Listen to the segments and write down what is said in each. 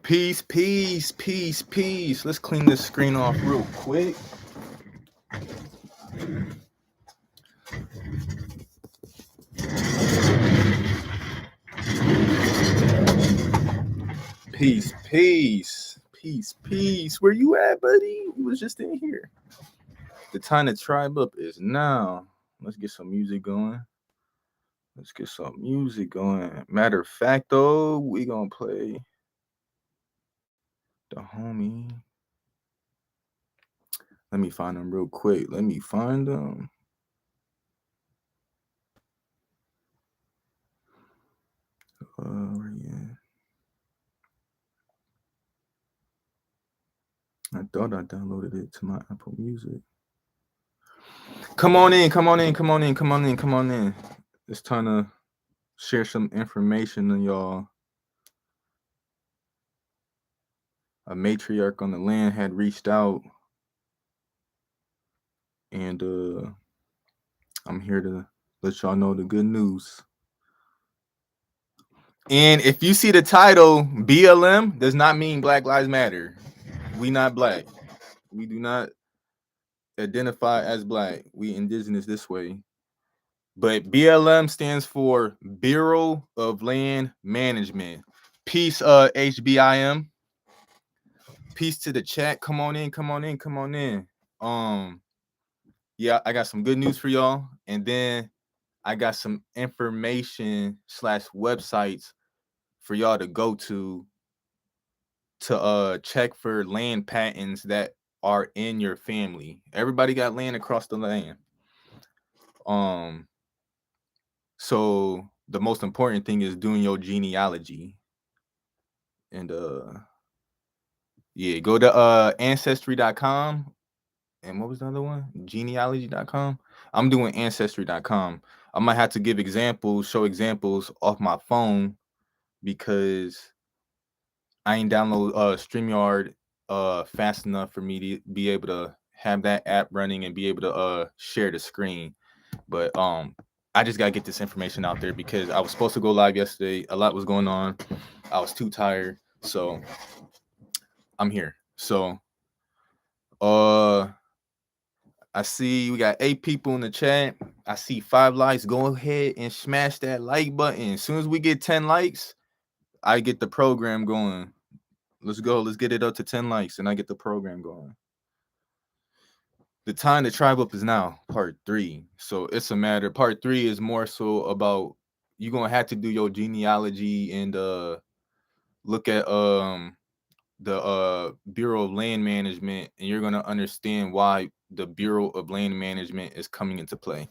Peace, peace, peace, peace. Let's clean this screen off real quick. Peace, peace, peace, peace. Where you at, buddy? You was just in here. The time to tribe up is now. Let's get some music going. Matter of fact, though, we gonna play the homie. Let me find them real quick. Where you at? I thought I downloaded it to my Apple Music. Come on in. It's time to share some information on y'all. A matriarch on the land had reached out, and I'm here to let y'all know the good news. And if you see the title BLM, does not mean Black Lives Matter. We not black. We do not identify as black. We indigenous this way. But BLM stands for Bureau of Land Management. Peace, HBIM. Peace to the chat. Come on in. Yeah, I got some good news for y'all, and then I got some information / websites for y'all to go to check for land patents that are in your family. Everybody got land across the land. So the most important thing is doing your genealogy. And yeah, go to ancestry.com. And what was the other one? Genealogy.com. I'm doing ancestry.com. I might have to show examples off my phone because I ain't download StreamYard fast enough for me to be able to have that app running and be able to share the screen. But I just gotta get this information out there because I was supposed to go live yesterday. A lot was going on. I was too tired, so I'm here. So I see we got 8 people in the chat. I see 5 likes. Go ahead and smash that like button. As soon as we get 10 likes, I get the program going. Let's go. Let's get it up to 10 likes and I get the program going. The time to tribe up is now, part 3. So it's a matter. Part 3 is more so about you're gonna have to do your genealogy and look at the Bureau of Land Management, and you're gonna understand why the Bureau of Land Management is coming into play.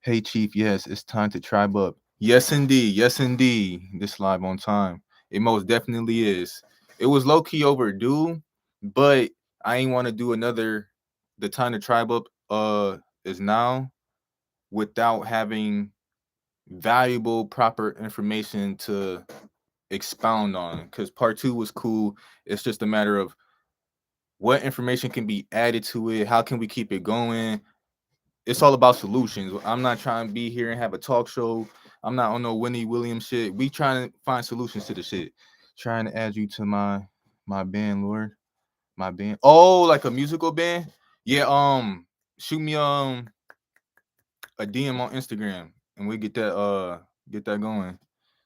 Hey Chief, yes, it's time to tribe up. Yes indeed. This live on time. It most definitely is. It was low-key overdue, but I ain't want to do another the time to tribe up is now without having valuable proper information to expound on, because part 2 was cool. It's just a matter of what information can be added to it, how can we keep it going. It's all about solutions. I'm not trying to be here and have a talk show. I'm not on no Winnie Williams shit. We trying to find solutions to the shit. Trying to add you to my band, Lord. My band. Oh, like a musical band? Yeah, shoot me a DM on Instagram and we get that going.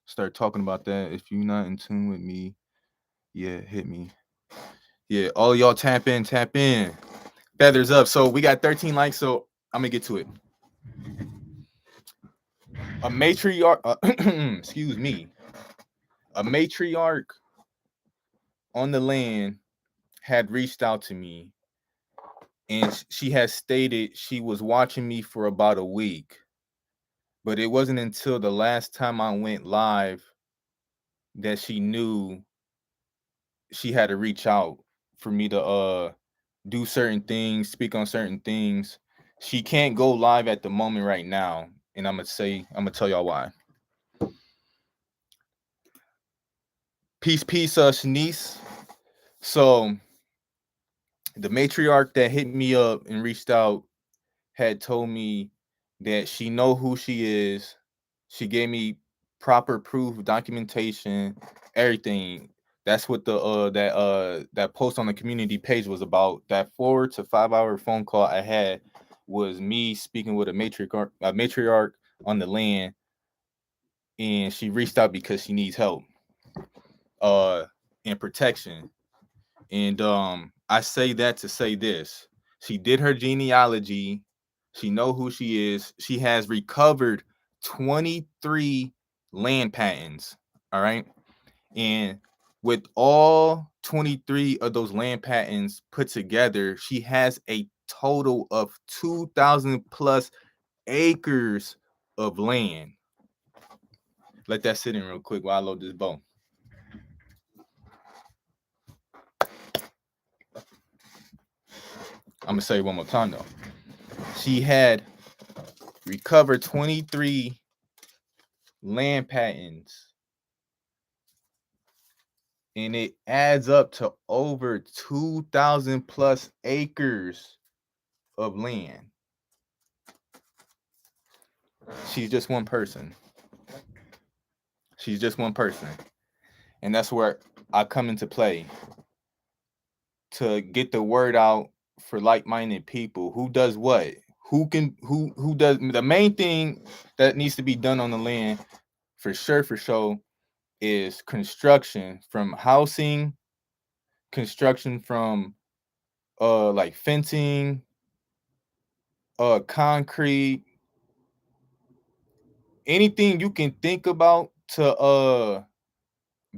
Start talking about that. If you're not in tune with me, yeah, hit me. Yeah, all y'all tap in. Feathers up. So we got 13 likes, so I'm gonna get to it. A matriarch, excuse me, a matriarch on the land had reached out to me, and she has stated she was watching me for about a week, but it wasn't until the last time I went live that she knew she had to reach out for me to do certain things, speak on certain things. She can't go live at the moment right now, and I'm gonna tell y'all why. Peace, Shanice. So the matriarch that hit me up and reached out had told me that she know who she is. She gave me proper proof, documentation, everything. That's what that post on the community page was about. That 4 to 5 hour phone call I had was me speaking with a matriarch on the land, and she reached out because she needs help and protection. And I say that to say this. She did her genealogy. She know who she is. She has recovered 23 land patents. All right. And with all 23 of those land patents put together, she has a total of 2,000 plus acres of land. Let that sit in real quick while I load this bow. I'm gonna say it one more time though. She had recovered 23 land patents, and it adds up to over 2,000 plus acres of land. She's just one person. She's just one person. And that's where I come into play to get the word out for like-minded people. Who does what? Who does the main thing that needs to be done on the land for sure is construction, from housing, construction from like fencing, concrete, anything you can think about to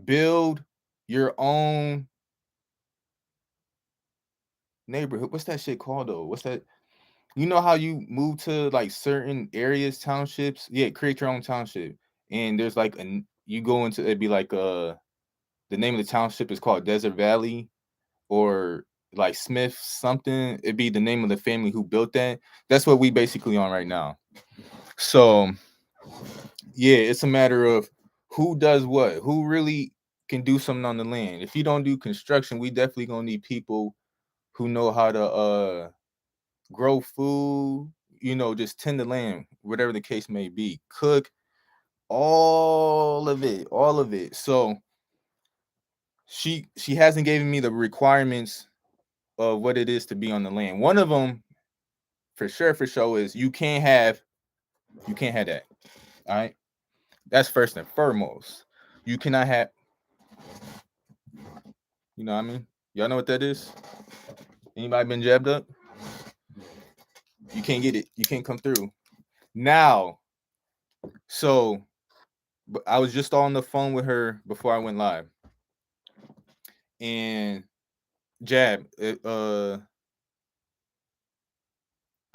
build your own neighborhood. What's that shit called though? What's that? You know how you move to like certain areas, townships? Yeah, create your own township. And there's like you go into it'd be like the name of the township is called Desert Valley or like Smith something. It'd be the name of the family who built that. That's what we basically on right now. So yeah, it's a matter of who does what, who really can do something on the land. If you don't do construction, we definitely gonna need people who know how to grow food, just tend the land, whatever the case may be, cook, all of it. So she hasn't given me the requirements of what it is to be on the land. One of them for sure is you can't have that. All right. That's first and foremost. You cannot have, you know what I mean? Y'all know what that is? Anybody been jabbed up? You can't get it. You can't come through. Now, so I was just on the phone with her before I went live. And jab, I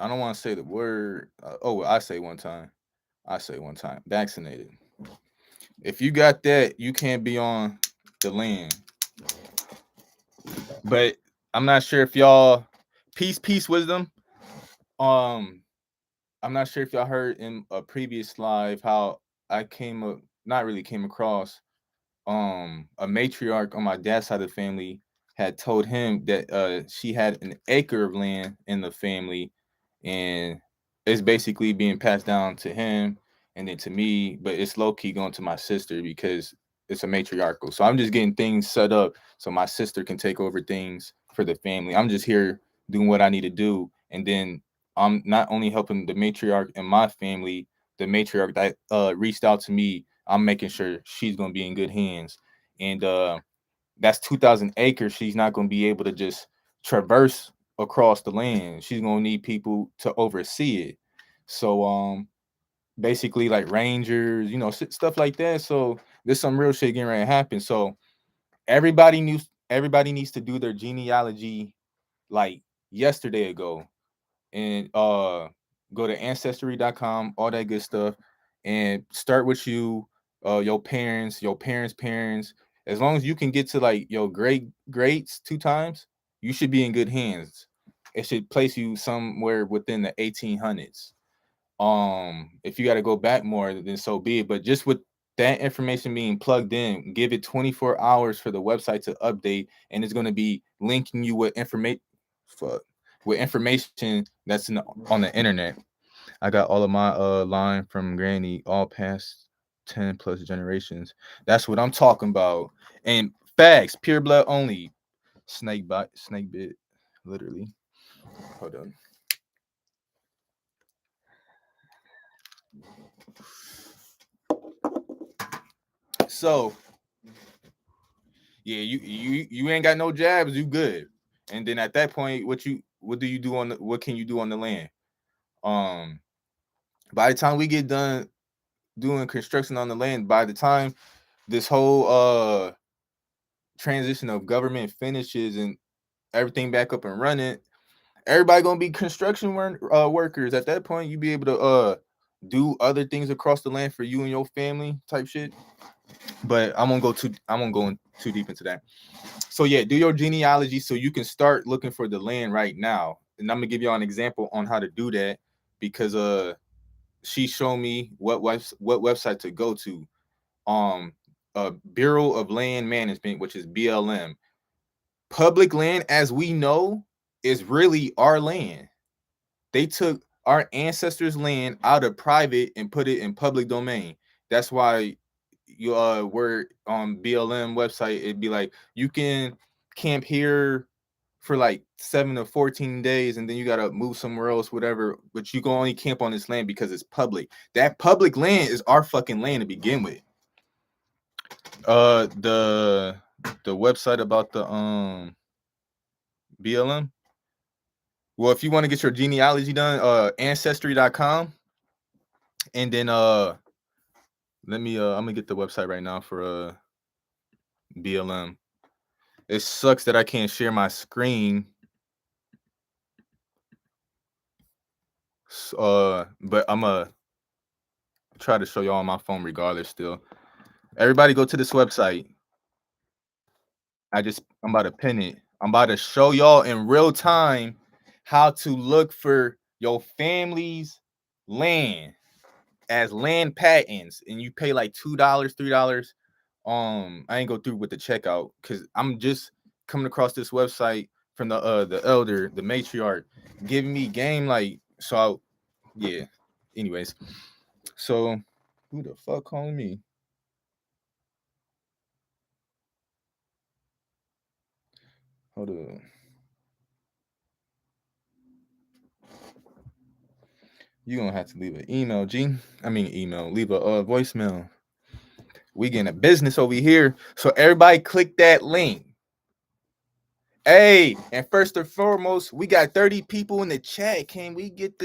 don't want to say the word. I say one time. Vaccinated. If you got that, you can't be on the land. But I'm not sure if y'all peace, wisdom. I'm not sure if y'all heard in a previous live how I not really came across a matriarch on my dad's side of the family had told him that she had an acre of land in the family, and it's basically being passed down to him and then to me, but it's low-key going to my sister because it's a matriarchal. So I'm just getting things set up so my sister can take over things for the family. I'm just here doing what I need to do, and then I'm not only helping the matriarch in my family, the matriarch that reached out to me, I'm making sure she's going to be in good hands. And that's 2,000 acres. She's not going to be able to just traverse across the land. She's going to need people to oversee it. So basically like rangers, stuff like that. So there's some real shit getting ready to happen. So everybody needs to do their genealogy like yesterday ago, and go to ancestry.com, all that good stuff, and start with your parents' parents. As long as you can get to like your greats 2 times, you should be in good hands. It should place you somewhere within the 1800s. If you got to go back more, then so be it. But just with that information being plugged in, give it 24 hours for the website to update, and it's going to be linking you with information that's on the internet. I got all of my line from granny all past 10 plus generations. That's what I'm talking about. And facts, pure blood only. Snake bit, literally. Hold on. So yeah, you ain't got no jabs, you good. And then at that point, what do you do on what can you do on the land? Um, by the time we get done doing construction on the land, by the time this whole transition of government finishes and everything back up and running, everybody gonna be construction workers. At that point, you be able to do other things across the land for you and your family type shit. But I'm gonna go too deep into that. So yeah, do your genealogy so you can start looking for the land right now. And I'm gonna give y'all an example on how to do that because she showed me what website to go to. Bureau of Land Management, which is BLM. Public land, as we know, is really our land. They took our ancestors' land out of private and put it in public domain. That's why you were on BLM website, it'd be like you can camp here for like 7 to 14 days and then you gotta move somewhere else, whatever. But you can only camp on this land because it's public. That public land is our fucking land to begin with. The website about the BLM. Well, if you want to get your genealogy done, ancestry.com. And then let me I'm gonna get the website right now for BLM. It sucks that I can't share my screen. But I'm gonna try to show y'all on my phone regardless still. Everybody go to this website. I'm about to pin it. I'm about to show y'all in real time how to look for your family's land as land patents, and you pay like $2, $3. I ain't go through with the checkout because I'm just coming across this website from the elder, the matriarch, giving me game like so. Yeah. Anyways, so who the fuck calling me? Hold on. You gonna have to leave an email, G. I mean email. Leave a voicemail. We getting a business over here. So everybody click that link. Hey, and first and foremost, we got 30 people in the chat. Can we get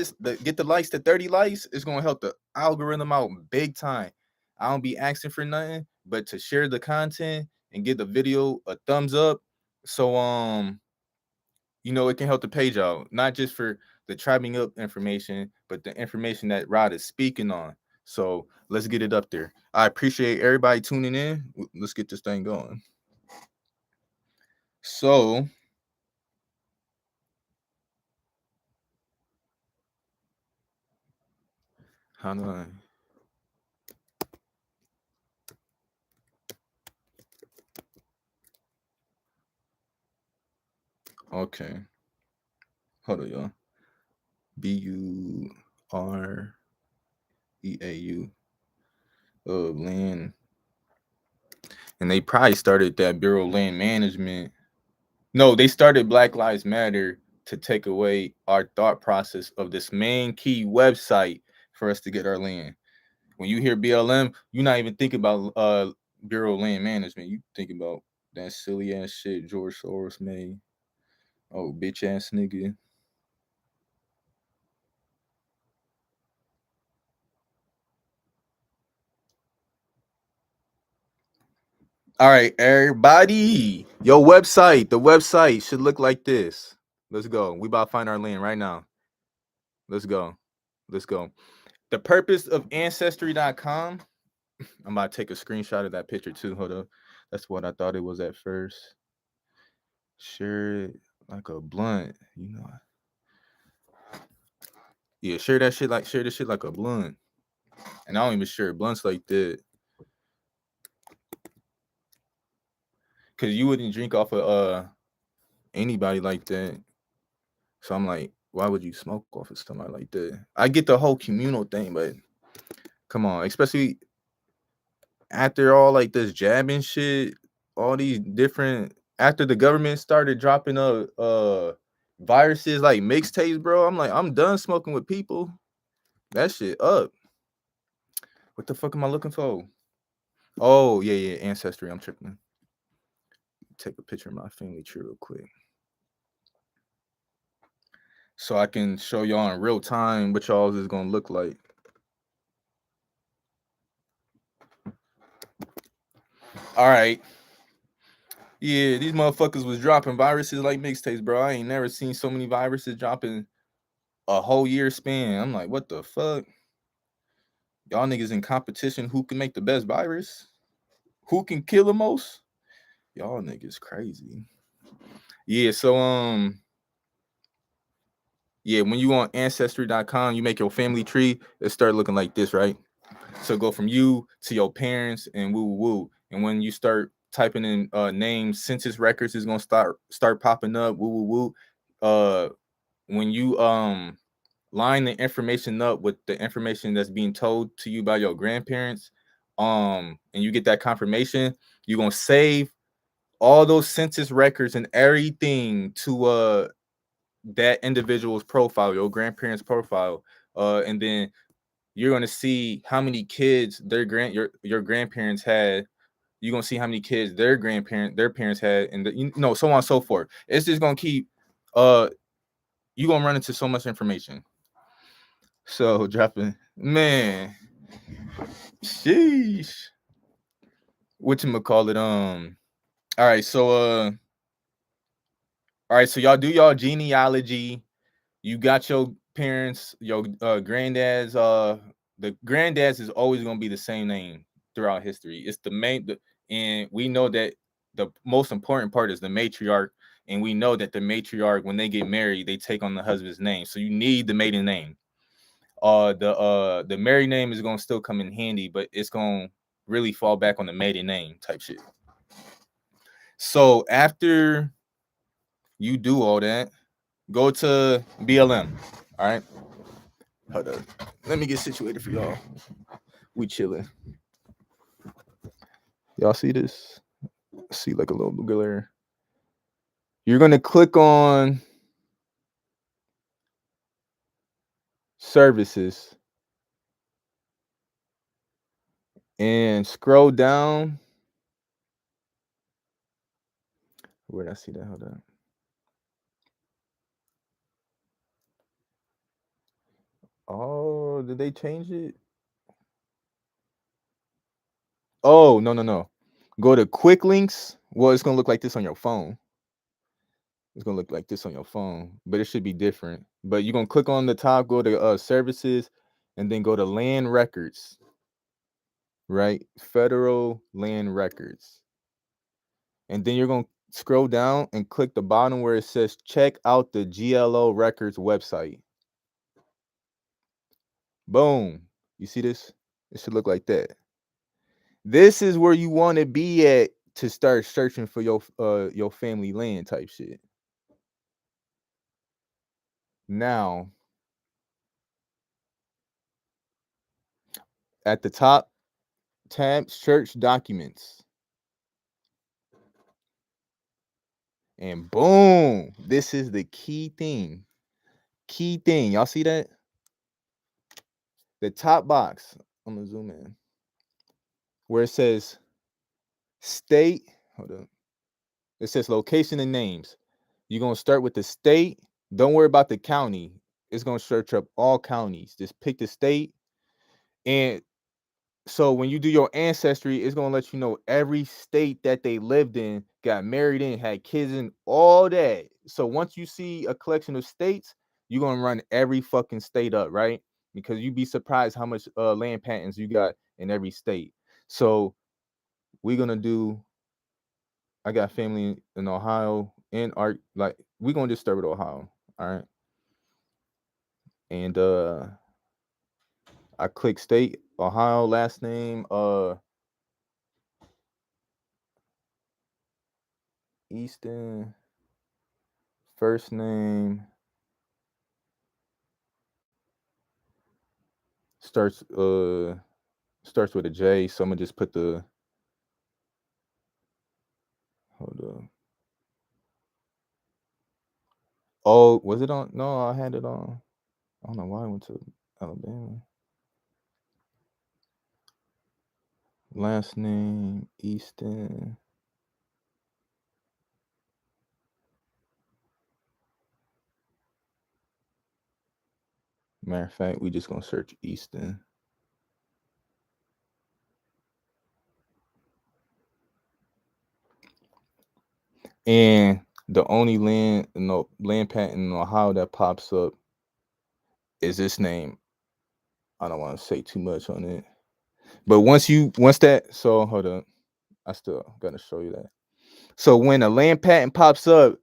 get the likes to 30 likes? It's gonna help the algorithm out big time. I don't be asking for nothing, but to share the content and give the video a thumbs up. So it can help the page out, not just for the tribing up information, but the information that Rod is speaking on. So let's get it up there. I appreciate everybody tuning in. Let's get this thing going. So how do I? Okay. Hold on, y'all. BUREAU of land. And they probably started that Bureau of Land Management. No, they started Black Lives Matter to take away our thought process of this main key website for us to get our land. When you hear BLM, you're not even thinking about Bureau of Land Management. You think about that silly ass shit George Soros made. Oh, bitch ass nigga. All right, everybody. Your website, the website should look like this. Let's go. We about to find our land right now. Let's go. Let's go. The purpose of ancestry.com. I'm about to take a screenshot of that picture too. Hold up. That's what I thought it was at first. Share it like a blunt. Yeah, share this shit like a blunt. And I don't even share blunts like that. Cause you wouldn't drink off of anybody like that. So I'm like, Why would you smoke off of somebody like that? I get the whole communal thing, but come on, especially after all like this jabbing shit, all these different after the government started dropping viruses like mixtapes, bro. I'm like, I'm done smoking with people. That shit up. What the fuck am I looking for? Oh, yeah, ancestry. I'm tripping. Take a picture of my family tree real quick. So I can show y'all in real time what y'all is gonna look like. All right. Yeah, these motherfuckers was dropping viruses like mixtapes, bro. I ain't never seen so many viruses dropping a whole year span. I'm like, what the fuck? Y'all niggas in competition who can make the best virus? Who can kill the most? Y'all niggas crazy. Yeah, so yeah, when you on ancestry.com, you make your family tree, it start looking like this, right? So go from you to your parents and woo woo woo. And when you start typing in names, census records is gonna start popping up, woo woo woo. When you line the information up with the information that's being told to you by your grandparents, and you get that confirmation, you're gonna save all those census records and everything to that individual's profile, your grandparents' profile, and then you're gonna see how many kids your grandparents had. You're gonna see how many kids their parents had, and so on and so forth. It's just gonna keep you're gonna run into so much information. So dropping, man, sheesh. Whatchamacallit, all right, so y'all do y'all genealogy. You got your parents, your granddads. The granddads is always gonna be the same name throughout history. It's and we know that the most important part is the matriarch, and we know that the matriarch, when they get married, they take on the husband's name. So you need the maiden name. The married name is gonna still come in handy, but it's gonna really fall back on the maiden name type shit. So after you do all that, go to BLM. All right. Hold up. Let me get situated for y'all. We chilling. Y'all see this? See like a little glare. You're gonna click on services and scroll down. Where did I see that? Hold on. Oh, did they change it? Oh, no. Go to quick links. Well, it's gonna look like this on your phone. It's gonna look like this on your phone, but it should be different. But you're gonna click on the top, go to services, and then go to land records. Right? Federal land records. And then you're gonna scroll down and click the bottom where it says check out the GLO records website. Boom. You see this? It should look like that. This is where you want to be at to start searching for your family land type shit. Now, at the top tab, search documents. And boom, this is the key thing. Key thing. Y'all see that? The top box. I'm gonna zoom in. Where it says state. Hold on. It says location and names. You're gonna start with the state. Don't worry about the county. It's gonna search up all counties. Just pick the state. And so when you do your ancestry, it's gonna let you know every state that they lived in, got married in, had kids in, all that. So once you see a collection of states, you're gonna run every fucking state up, right? Because you'd be surprised how much land patents you got in every state. So we're gonna do. I got family in Ohio and art. Like we're gonna just start with Ohio, all right? And I click state, Ohio, last name, Easton, first name, Starts with a J, so I'm gonna just put the hold on. Oh, was it on? No, I had it on. I don't know why I went to Alabama. Last name Easton. Matter of fact, we just gonna search Easton. And the only land patent in Ohio that pops up is this name. I don't want to say too much on it. But once that, so hold up. I still gotta show you that. So when a land patent pops up,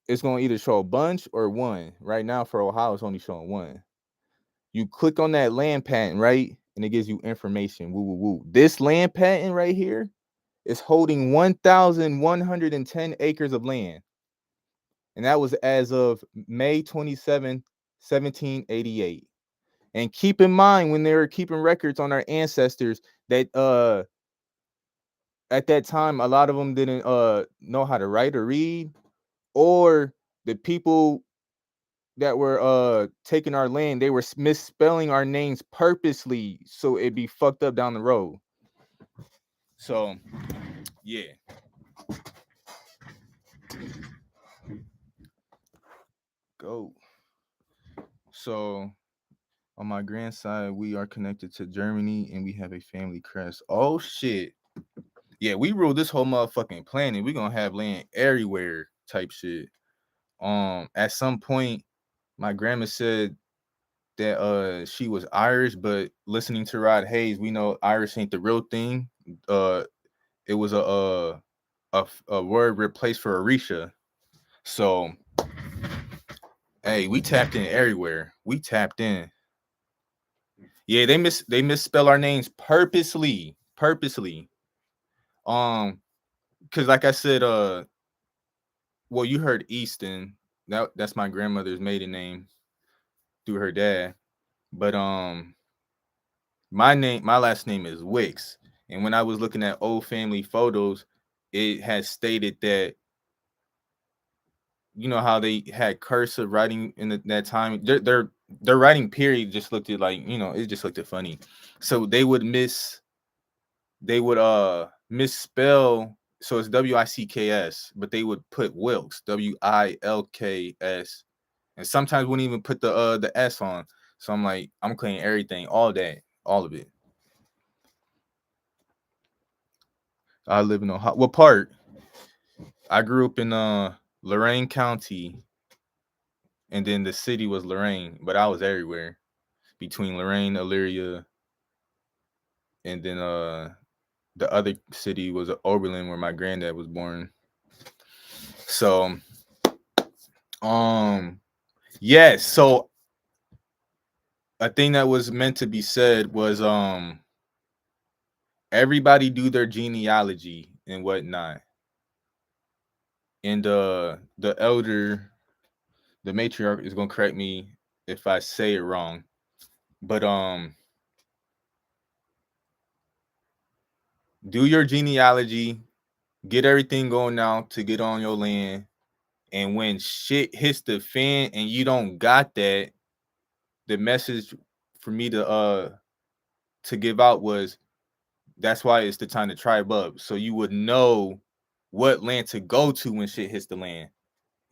it's gonna either show a bunch or one. Right now for Ohio, it's only showing one. You click on that land patent, right? And it gives you information. Woo, woo, woo. This land patent right here is holding 1,110 acres of land. And that was as of May 27, 1788. And keep in mind when they were keeping records on our ancestors that at that time a lot of them didn't know how to write or read, or the people that were taking our land, they were misspelling our names purposely so it'd be fucked up down the road. So yeah. Go. So on my grandside, we are connected to Germany and we have a family crest. Oh shit. Yeah, we rule this whole motherfucking planet. We gonna have land everywhere type shit. At some point, my grandma said that she was Irish, but listening to Rodhayes, we know Irish ain't the real thing. It was a word replaced for Orisha. So hey, we tapped in everywhere. We tapped in. Yeah, they misspell our names purposely. Because like I said, well, you heard Easton. That's my grandmother's maiden name through her dad. But my last name is Wicks. And when I was looking at old family photos, it has stated that, you know how they had cursive writing in that time. Their writing period just looked at like, it just looked at funny. So they would misspell, so it's Wicks, but they would put Wilkes, Wilks, and sometimes wouldn't even put the S on. So I'm like, I'm cleaning everything, all of it. I live in Ohio. What part? I grew up in Lorain County, and then the city was Lorain, but I was everywhere between Lorain, Elyria, and then the other city was Oberlin, where my granddad was born. So yes, so a thing that was meant to be said was everybody do their genealogy and whatnot. And the elder, the matriarch, is gonna correct me if I say it wrong. But do your genealogy, get everything going now to get on your land. And when shit hits the fan and you don't got that, the message for me to give out was, that's why it's the time to tribe up. So you would know what land to go to when shit hits the land.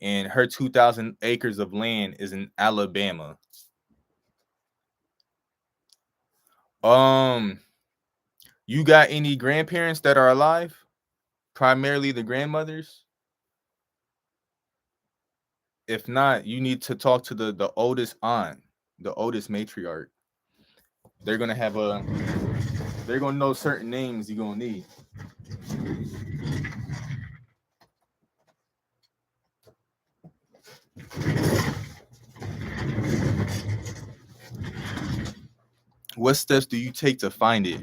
And her 2,000 acres of land is in Alabama. You got any grandparents that are alive? Primarily the grandmothers? If not, you need to talk to the oldest aunt, the oldest matriarch. They're gonna know certain names you're gonna need. What steps do you take to find it?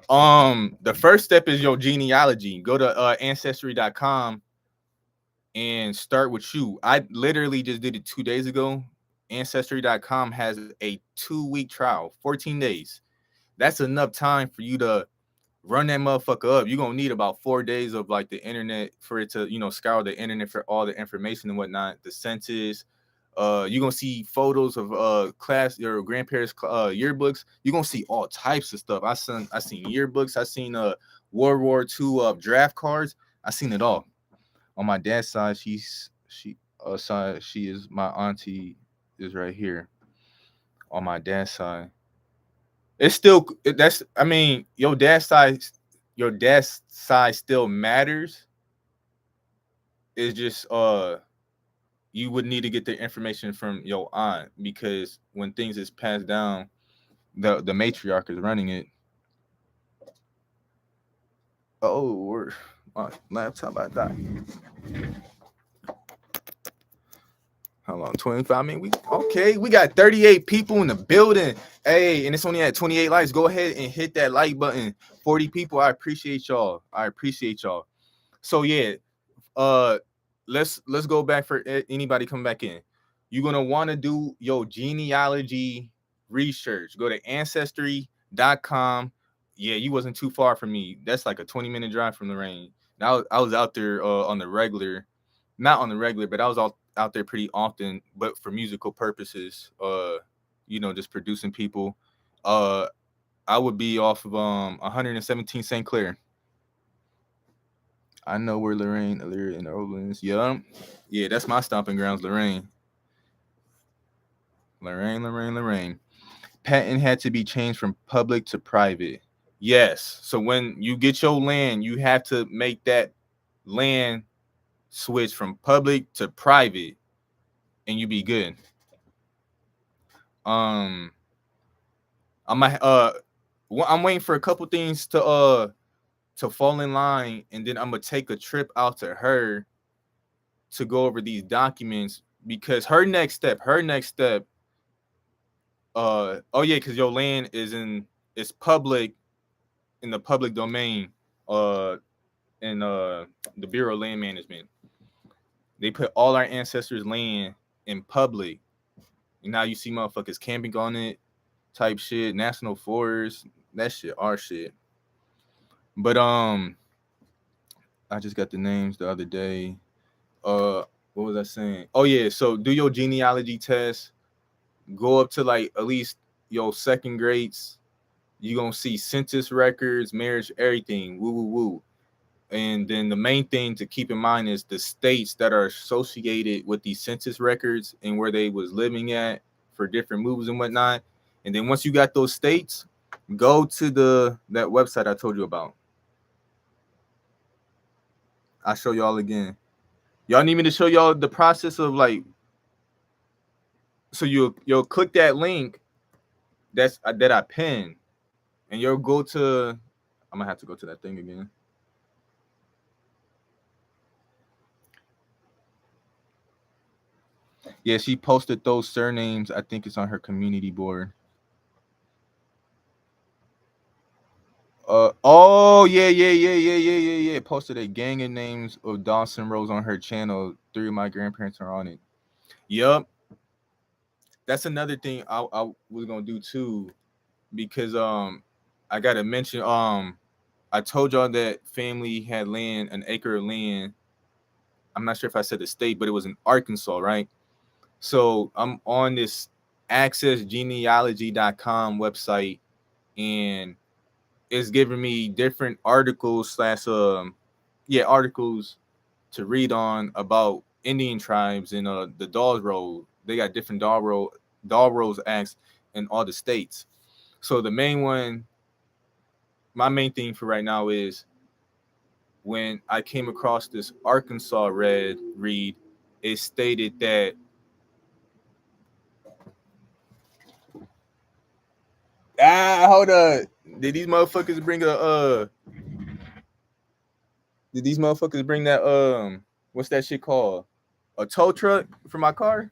The first step is your genealogy. Go to ancestry.com and start with you. I literally just did it 2 days ago. Ancestry.com has a 2-week trial, 14 days. That's enough time for you to run that motherfucker up. You're gonna need about 4 days of like the internet for it to, scour the internet for all the information and whatnot, the census. You're gonna see photos of class, your grandparents' yearbooks. You're gonna see all types of stuff. I seen yearbooks, I seen World War II draft cards. I seen it all. On my dad's side, she is my auntie is right here. On my dad's side, it's still that's I mean, your dad's side still matters. It's just you would need to get the information from your aunt, because when things is passed down, the matriarch is running it. Oh, my laptop I died. How long? 25 minutes? We got 38 people in the building. Hey, and it's only at 28 likes. Go ahead and hit that like button. 40 people. I appreciate y'all. So yeah, let's go back for anybody coming back in. You're gonna want to do your genealogy research. Go to ancestry.com. Yeah, you wasn't too far from me. That's like a 20-minute drive from Lorraine. Now I was out there on the regular, not on the regular, but I was out there pretty often, but for musical purposes. Just producing people. I would be off of 117 St. Clair. I know where Lorraine in the Overlands. Yeah, that's my stomping grounds, Lorraine. Lorraine. Patent had to be changed from public to private. Yes. So when you get your land, you have to make that land switch from public to private, and you be good. I'm waiting for a couple things to fall in line, and then I'm gonna take a trip out to her to go over these documents, because her next step because your land is public, in the public domain, in the Bureau of Land Management. They put all our ancestors' land in public, and now you see motherfuckers camping on it, type shit, national forest, that shit, our shit. But I just got the names the other day. What was I saying? Oh yeah, so do your genealogy test. Go up to like at least your second grades. You're gonna see census records, marriage, everything. Woo woo woo. And then the main thing to keep in mind is the states that are associated with these census records and where they was living at for different moves and whatnot. And then once you got those states, go to that website I told you about. I'll show y'all again. Y'all need me to show y'all the process of like, so you'll click that link that I pinned, and you'll go to, I'm gonna have to go to that thing again. Yeah, she posted those surnames. I think it's on her community board. Yeah. Posted a gang of names of Dawson Rose on her channel. 3 of my grandparents are on it. Yup. That's another thing I was gonna do too, because I gotta mention, I told y'all that family had land, an acre of land. I'm not sure if I said the state, but it was in Arkansas, right? So I'm on this accessgenealogy.com website, and it's giving me different articles articles to read on about Indian tribes and the Dawes Road. They got different Dawes Road acts in all the states. So my main thing for right now is, when I came across this Arkansas read, it stated that hold on. Did these motherfuckers bring that what's that shit called? A tow truck for my car?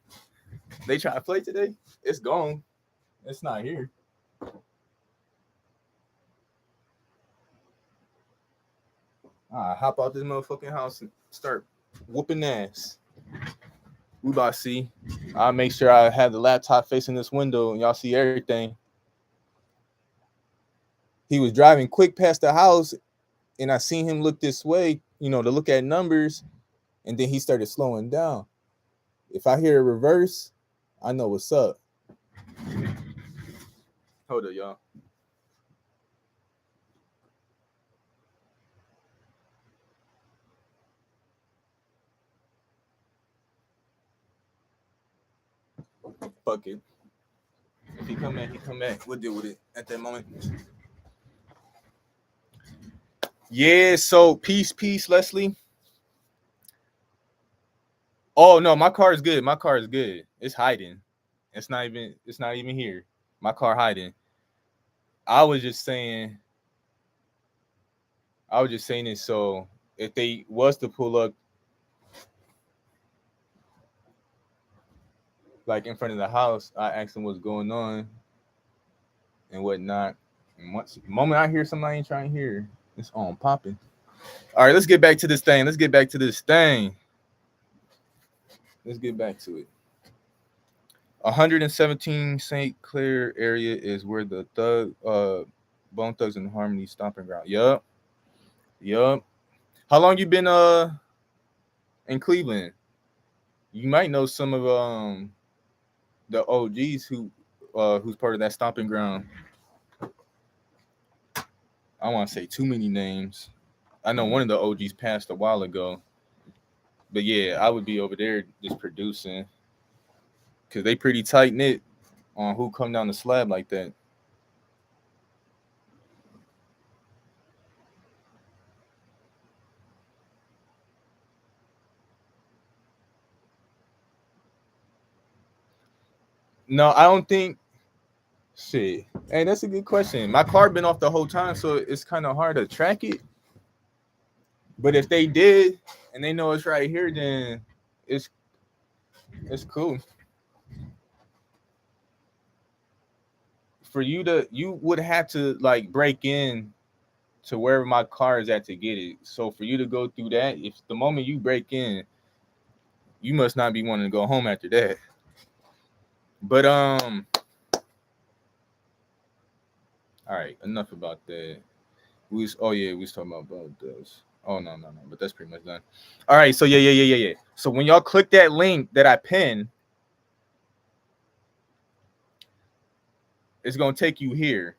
They try to play today? It's gone. It's not here. Hop out this motherfucking house and start whooping ass. We about to see. I'll make sure I have the laptop facing this window and y'all see everything. He was driving quick past the house and I seen him look this way, you know, to look at numbers, and then he started slowing down. If I hear a reverse, I know what's up. Hold up, y'all. Fuck it. If he come back, he come back. We'll deal with it at that moment. Yeah, so peace, Leslie. Oh no, my car is good. My car is good. It's hiding. It's not even here. My car hiding. I was just saying this, so if they was to pull up like in front of the house, I asked them what's going on and whatnot. And once the moment I hear something I ain't trying to hear, it's on popping. All right, let's get back to this thing. Let's get back to it. 117 St. Clair area is where the Bone Thugs and Harmony stomping ground. Yup. How long you been in Cleveland? You might know some of the OGs who's part of that stomping ground. I don't want to say too many names. I know one of the OGs passed a while ago. But yeah, I would be over there just producing. Cause they pretty tight knit on who come down the slab like that. No, I don't think. Shit. Hey, that's a good question. My car been off the whole time, so it's kind of hard to track it. But if they did and they know it's right here, then it's cool. For you would have to like break in to wherever my car is at to get it. So for you to go through that, if the moment you break in, you must not be wanting to go home after that. But all right, enough about that. We was talking about this. Oh no, but that's pretty much done. All right, so yeah. So when y'all click that link that I pinned, it's gonna take you here.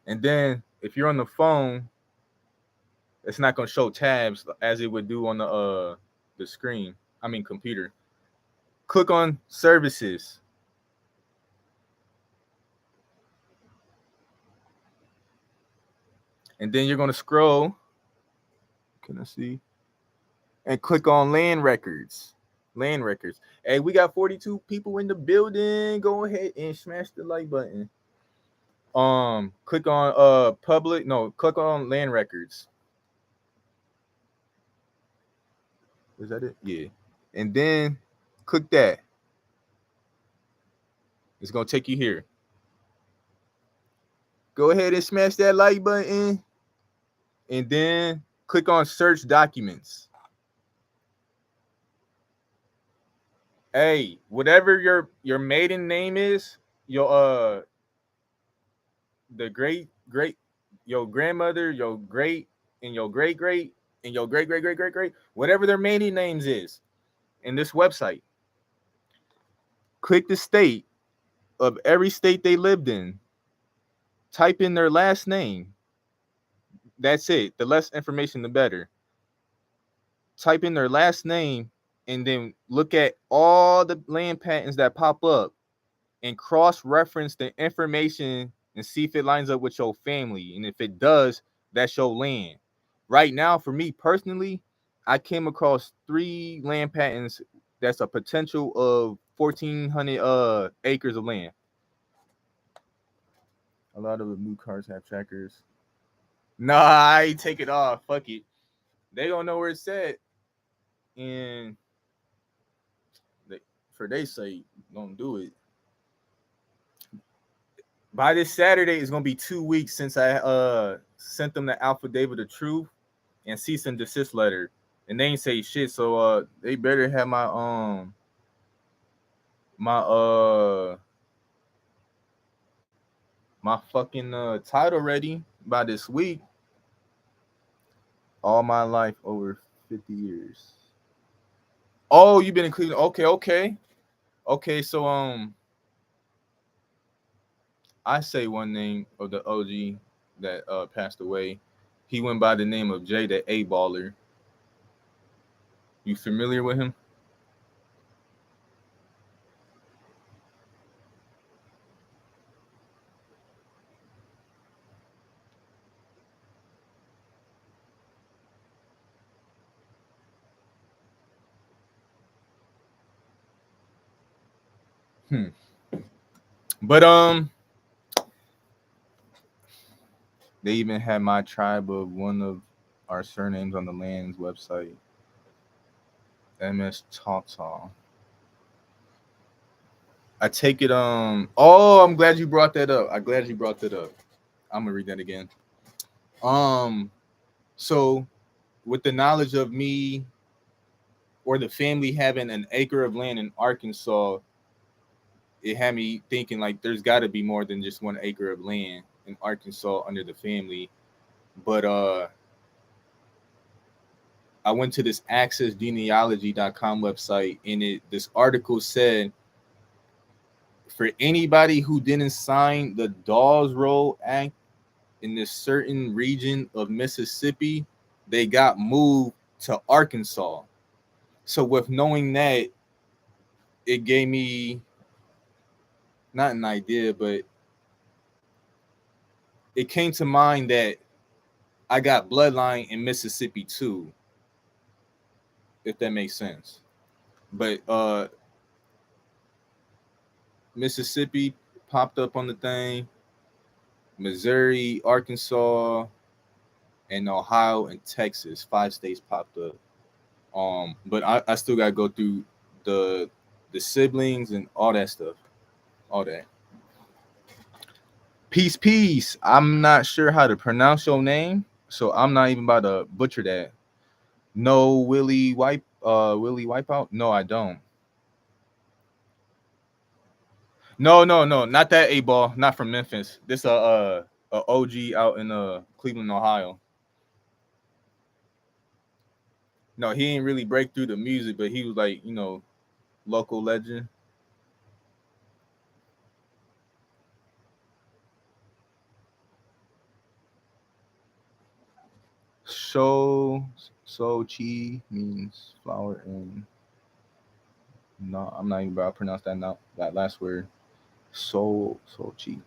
And then if you're on the phone, it's not gonna show tabs as it would do on the screen. I mean computer. Click on services. And then you're gonna scroll. Can I see? And click on land records. Hey, we got 42 people in the building. Go ahead and smash the like button. Click on click on land records. Is that it? Yeah. And then click that. It's gonna take you here. Go ahead and smash that like button. And then click on search documents. Hey, whatever your maiden name is, your the great your grandmother, your great and your great great and your great great great great great, whatever their maiden names is in this website. Click the state of every state they lived in. Type in their last name. That's it. The less information, the better. Type in their last name and then look at all the land patents that pop up and cross-reference the information and see if it lines up with your family. And if it does, that's your land. Right now, for me personally, I came across 3 land patents that's a potential of 1,400 acres of land. A lot of the new cars have trackers. Nah, I take it off. Fuck it. They don't know where it's at. And for they say, don't do it. By this Saturday, it's gonna be 2 weeks since I sent them the affidavit of truth and cease and desist letter, and they ain't say shit. So they better have my my my fucking title ready by this week. All my life over 50 years. Oh, you've been in Cleveland. Okay. So I say one name of the OG that passed away. He went by the name of Jay the A Baller. You familiar with him? Hmm. But they even had my tribe of one of our surnames on the land's website. MS Tata. I take it oh, I'm glad you brought that up. I'm gonna read that again. Um so with the knowledge of me or the family having an acre of land in Arkansas, it had me thinking like there's got to be more than just 1 acre of land in Arkansas under the family. But I went to this accessgenealogy.com website, and this article said for anybody who didn't sign the Dawes Roll Act in this certain region of Mississippi, they got moved to Arkansas. So with knowing that, it gave me not an idea, but it came to mind that I got bloodline in Mississippi too, if that makes sense. But Mississippi popped up on the thing, Missouri, Arkansas, and Ohio and Texas. 5 states popped up. But I still gotta go through the the siblings and all that stuff. All that. Peace. I'm not sure how to pronounce your name, so I'm not even about to butcher that. No Willie Wipeout? No, I don't. No, not that A ball, not from Memphis. This a OG out in Cleveland, Ohio. No, he ain't really break through the music, but he was like, local legend. So chi means flower and no, I'm not even about to pronounce that now. That last word. So chi.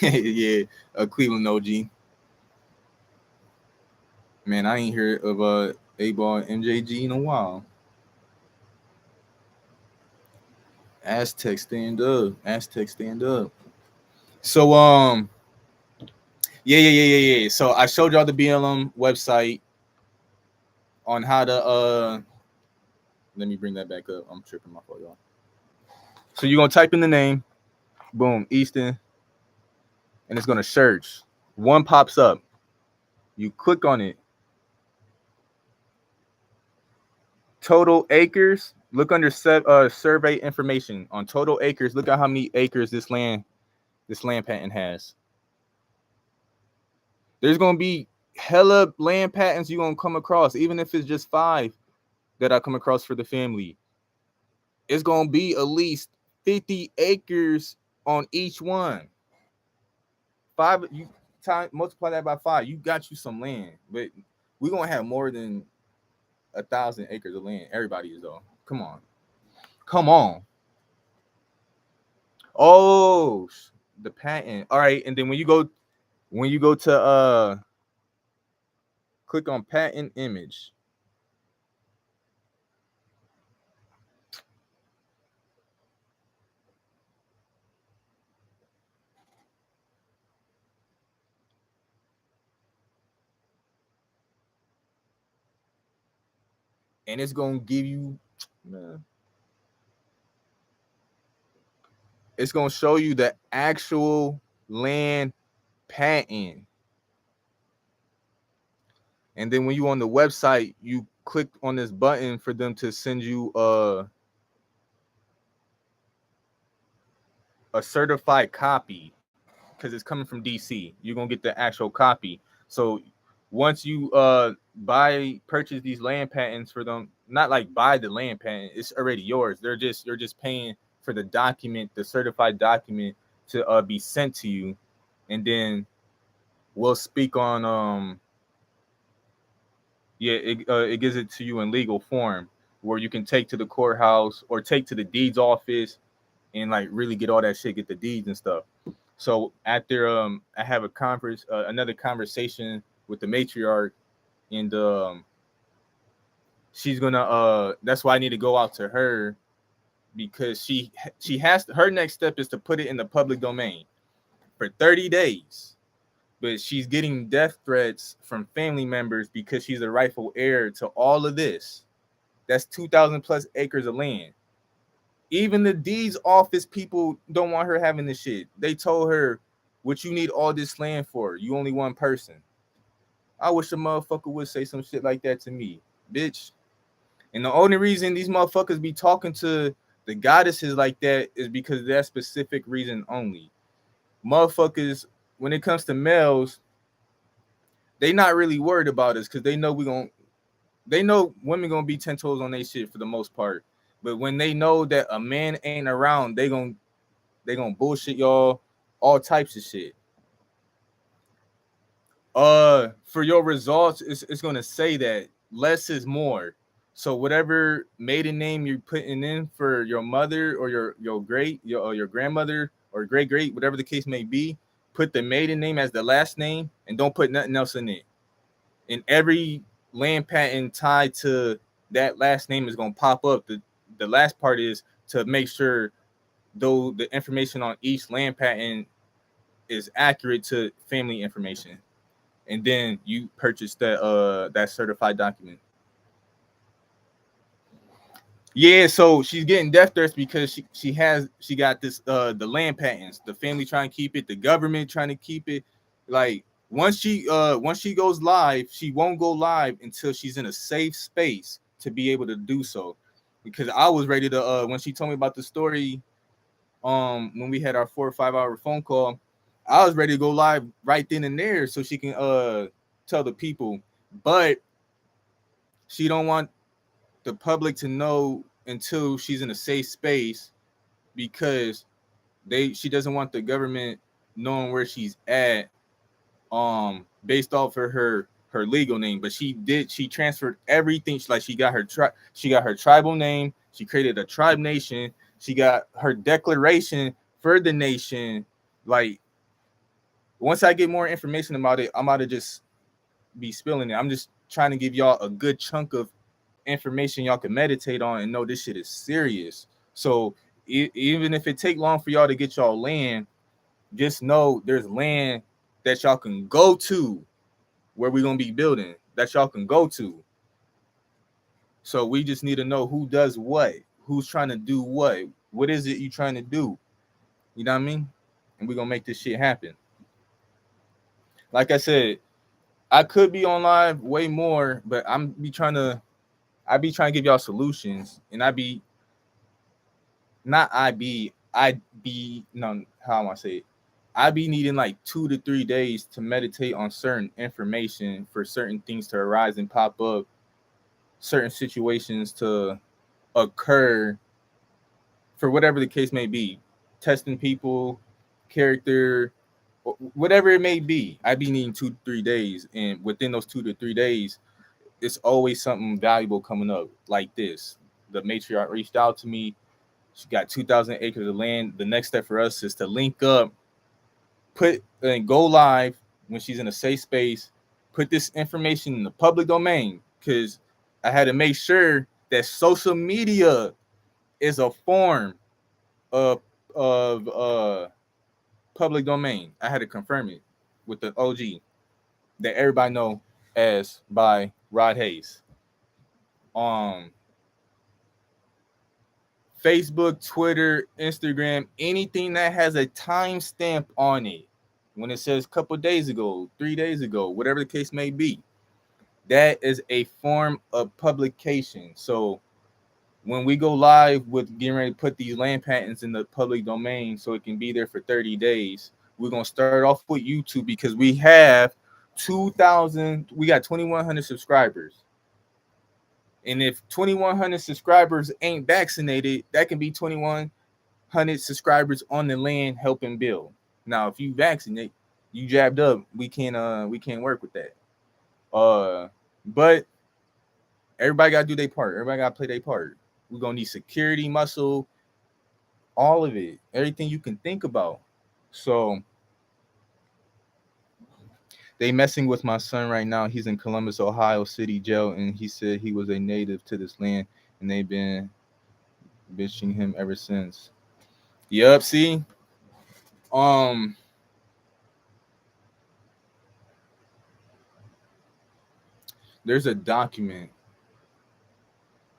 Yeah, a Cleveland OG. Man, I ain't heard of A ball MJG in a while. Aztec stand up. Aztec stand up. So yeah. So I showed y'all the BLM website on how to let me bring that back up. I'm tripping my fault, y'all. So you're gonna type in the name, boom, Easton, and it's gonna search. One pops up. You click on it. Total acres. Look under survey information on total acres. Look at how many acres this land patent has. There's gonna be hella land patents you're gonna come across, even if it's just 5 that I come across for the family. It's gonna be at least 50 acres on each one. 5, you multiply that by 5, you got you some land. But we're gonna have more than 1,000 acres of land. Everybody is though. Come on. Oh, the patent. All right, and then when you go to click on patent image, and it's gonna give you, man, it's gonna show you the actual land patent. And then when you on the website, you click on this button for them to send you a certified copy because it's coming from DC. You're gonna get the actual copy. So once you purchase these land patents for them, not like buy the land patent, it's already yours. You're just paying for the document, the certified document to be sent to you, and then we'll speak on it gives it to you in legal form where you can take to the courthouse or take to the deeds office and like really get all that shit, get the deeds and stuff. So after I have another conversation with the matriarch, and she's gonna that's why I need to go out to her because she has her next step is to put it in the public domain for 30 days. But she's getting death threats from family members because she's the rightful heir to all of this. That's 2,000 plus acres of land. Even the deeds office people don't want her having this shit. They told her, what you need all this land for? You only one person. I wish a motherfucker would say some shit like that to me, bitch. And the only reason these motherfuckers be talking to the goddesses like that is because of that specific reason only. Motherfuckers, when it comes to males, they not really worried about us because they know they know women gonna be 10 toes on their shit for the most part. But when they know that a man ain't around, they gonna bullshit y'all, all types of shit. For your results, it's gonna say that less is more. So whatever maiden name you're putting in for your mother or your grandmother or great, whatever the case may be, put the maiden name as the last name and don't put nothing else in it. And every land patent tied to that last name is gonna pop up. The last part is to make sure though the information on each land patent is accurate to family information, and then you purchase that certified document. Yeah, so she's getting death threats because she got this the land patents, the family trying to keep it, the government trying to keep it. Like once she goes live, she won't go live until she's in a safe space to be able to do so. Because I was ready to when she told me about the story, when we had our 4 or 5 hour phone call, I was ready to go live right then and there so she can tell the people. But she don't want the public to know until she's in a safe space because she doesn't want the government knowing where she's at based off of her legal name. But she transferred everything. She got her tribal name, she created a tribe nation, she got her declaration for the nation. Like once I get more information about it, I'm about to just be spilling it. I'm just trying to give y'all a good chunk of information y'all can meditate on and know this shit is serious. So even if it take long for y'all to get y'all land, just know there's land that y'all can go to where we're gonna be building that y'all can go to. So we just need to know who does what, who's trying to do what is it you trying to do? You know what I mean? And we're gonna make this shit happen. Like I said, I could be on live way more, but I be trying to give y'all solutions, and no, how am I say it? I be needing like 2 to 3 days to meditate on certain information for certain things to arise and pop up, certain situations to occur for whatever the case may be, testing people, character, whatever it may be. I be needing 2 to 3 days, and within those 2 to 3 days, it's always something valuable coming up like this. The matriarch reached out to me. She got 2,000 acres of land. The next step for us is to link up, put and go live when she's in a safe space, put this information in the public domain because I had to make sure that social media is a form of public domain. I had to confirm it with the OG that everybody know as by Rodhayes. Facebook, Twitter, Instagram, anything that has a timestamp on it, when it says a couple days ago, 3 days ago, whatever the case may be, that is a form of publication. So when we go live with getting ready to put these land patents in the public domain so it can be there for 30 days, we're going to start off with YouTube because we have 2,000, we got 2,100 subscribers. And if 2,100 subscribers ain't vaccinated, that can be 2,100 subscribers on the land helping build. Now, if you vaccinate, you jabbed up, we can't work with that. But everybody gotta do their part. Everybody gotta play their part. We're gonna need security, muscle, all of it, everything you can think about. So they messing with my son right now. He's in Columbus, Ohio City jail, and he said he was a native to this land, and they've been bitching him ever since. Yup, see? Um there's a document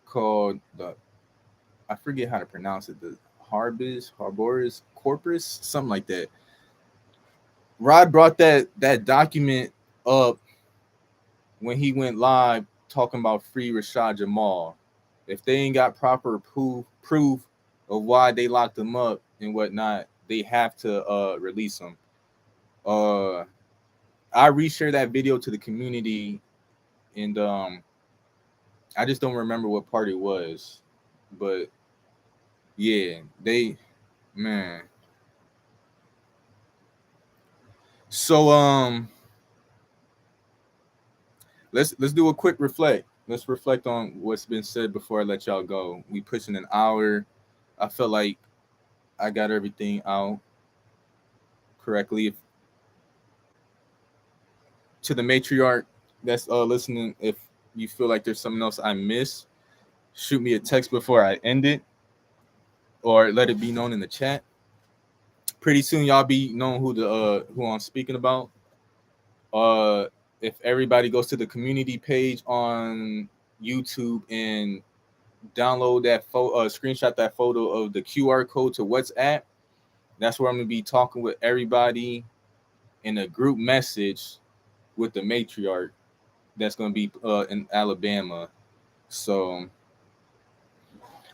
called the, I forget how to pronounce it, the Harboris Corpus, something like that. Rod brought that document up when he went live talking about free Rashad Jamal. If they ain't got proper proof of why they locked him up and whatnot, they have to release him. I reshared that video to the community, and I just don't remember what part it was, but yeah, they, man. So let's do a quick reflect. Let's reflect on what's been said before I let y'all go. We pushing an hour. I felt like I got everything out correctly. To the matriarch that's listening, if you feel like there's something else I missed, shoot me a text before I end it, or let it be known in the chat. Pretty soon y'all be knowing who I'm speaking about. Uh, if everybody goes to the community page on YouTube and download that screenshot that photo of the QR code to WhatsApp, that's where I'm gonna be talking with everybody in a group message with the matriarch. That's gonna be in Alabama. So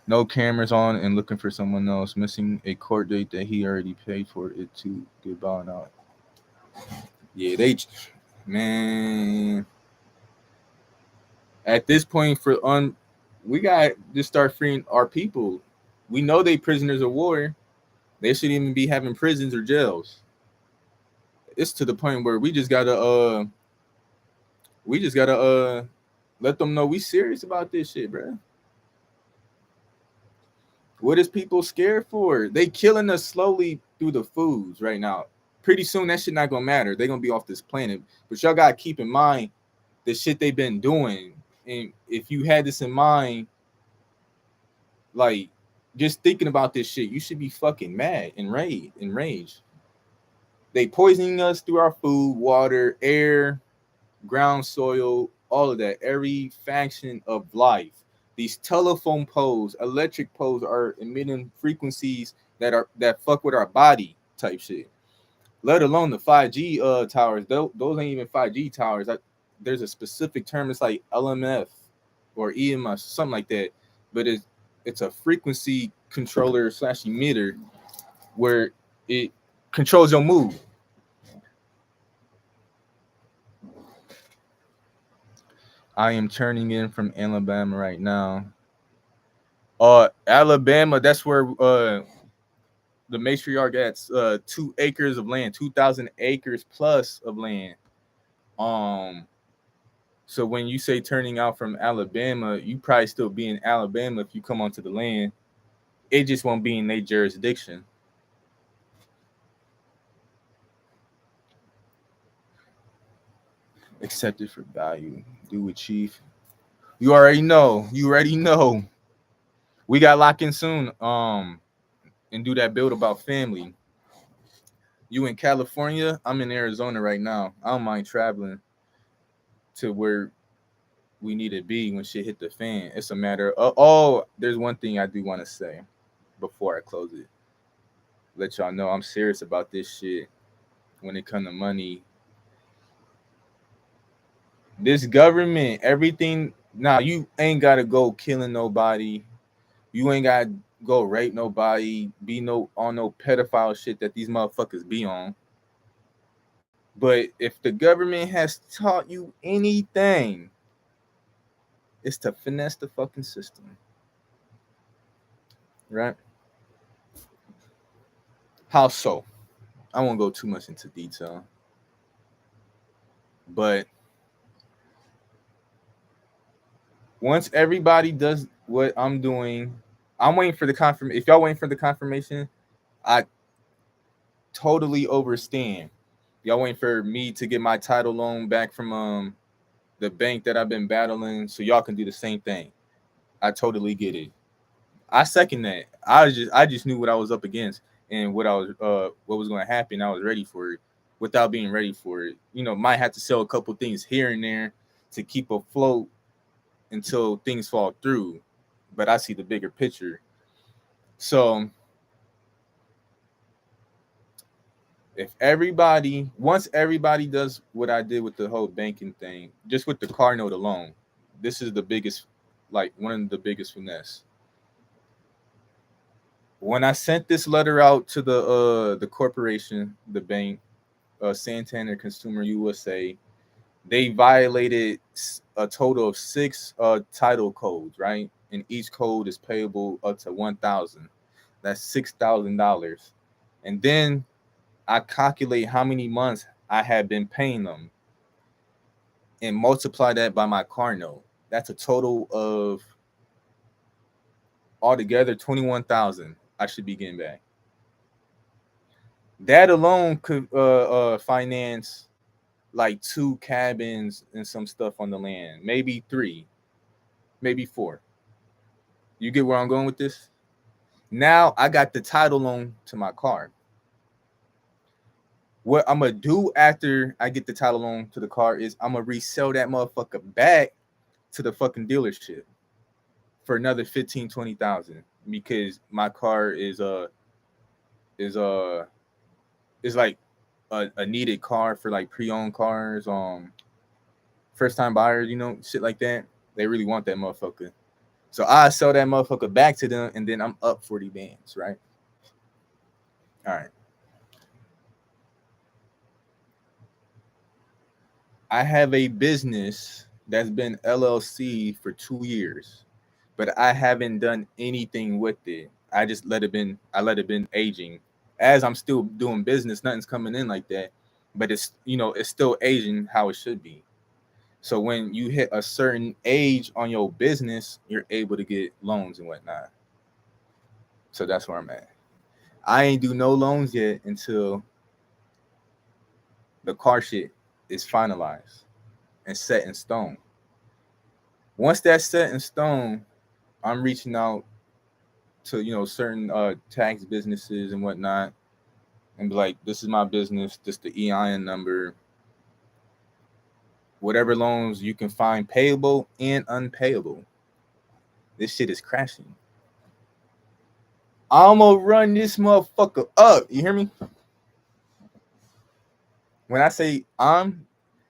no cameras on and looking for someone else. Missing a court date that he already paid for it to get bond out. Yeah, man. At this point, we got to start freeing our people. We know they prisoners of war. They shouldn't even be having prisons or jails. It's to the point where we just gotta let them know we serious about this shit, bro. What is people scared for? They killing us slowly through the foods right now. Pretty soon that shit not gonna matter. They're gonna be off this planet. But y'all gotta keep in mind the shit they've been doing. And if you had this in mind, like just thinking about this shit, you should be fucking mad, enraged. They poisoning us through our food, water, air, ground soil, all of that, every faction of life. These telephone poles, electric poles are emitting frequencies that fuck with our body type shit. Let alone the 5G towers. Those ain't even 5G towers. There's a specific term. It's like LMF or EMS, something like that. But it's a frequency controller / emitter where it controls your mood. I am turning in from Alabama right now. Alabama, that's where the matriarch gets 2 acres of land, 2,000 acres plus of land. So when you say turning out from Alabama, you probably still be in Alabama if you come onto the land. It just won't be in their jurisdiction. Accepted for value. Do it, chief. You already know. We got lock in soon. And do that build about family. You in California? I'm in Arizona right now. I don't mind traveling to where we need to be when shit hit the fan. It's a matter of there's one thing I do want to say before I close it. Let y'all know I'm serious about this shit when it come to money. This government, everything. Now you ain't gotta go killing nobody. You ain't got to go rape nobody, be on no pedophile shit that these motherfuckers be on. But if the government has taught you anything, it's to finesse the fucking system. Right? How so? I won't go too much into detail. But once everybody does what I'm doing, I'm waiting for the confirmation. If y'all waiting for the confirmation, I totally understand. Y'all waiting for me to get my title loan back from the bank that I've been battling, so y'all can do the same thing. I totally get it. I second that. I just knew what I was up against and what was going to happen. I was ready for it without being ready for it. You know, might have to sell a couple things here and there to keep afloat until things fall through. But I see the bigger picture. So once everybody does what I did with the whole banking thing, just with the car note alone, this is the biggest, like one of the biggest finesse. When I sent this letter out to the corporation, the bank, Santander Consumer USA, they violated a total of 6 title codes, right? And each code is payable up to $1,000. That's $6,000. And then I calculate how many months I had been paying them and multiply that by my car note. That's a total of altogether 21,000 I should be getting back. That alone could finance like 2 cabins and some stuff on the land, maybe 3, maybe 4. You get where I'm going with this? Now I got the title loan to my car. What I'm gonna do after I get the title loan to the car is I'm gonna resell that motherfucker back to the fucking dealership for another 15,000-20,000 because my car is like a needed car for like pre-owned cars, first time buyers, you know, shit like that. They really want that motherfucker. So I sell that motherfucker back to them and then I'm up 40 bands, right? All right. I have a business that's been LLC for 2 years, but I haven't done anything with it. I let it been aging. As I'm still doing business, nothing's coming in like that, but it's still aging how it should be. So when you hit a certain age on your business, you're able to get loans and whatnot. So that's where I'm at. I ain't do no loans yet until the car shit is finalized and set in stone. Once that's set in stone, I'm reaching out to certain tax businesses and whatnot, and be like, "This is my business. This the EIN number. Whatever loans you can find payable and unpayable. This shit is crashing. I'm gonna run this motherfucker up. You hear me? When I say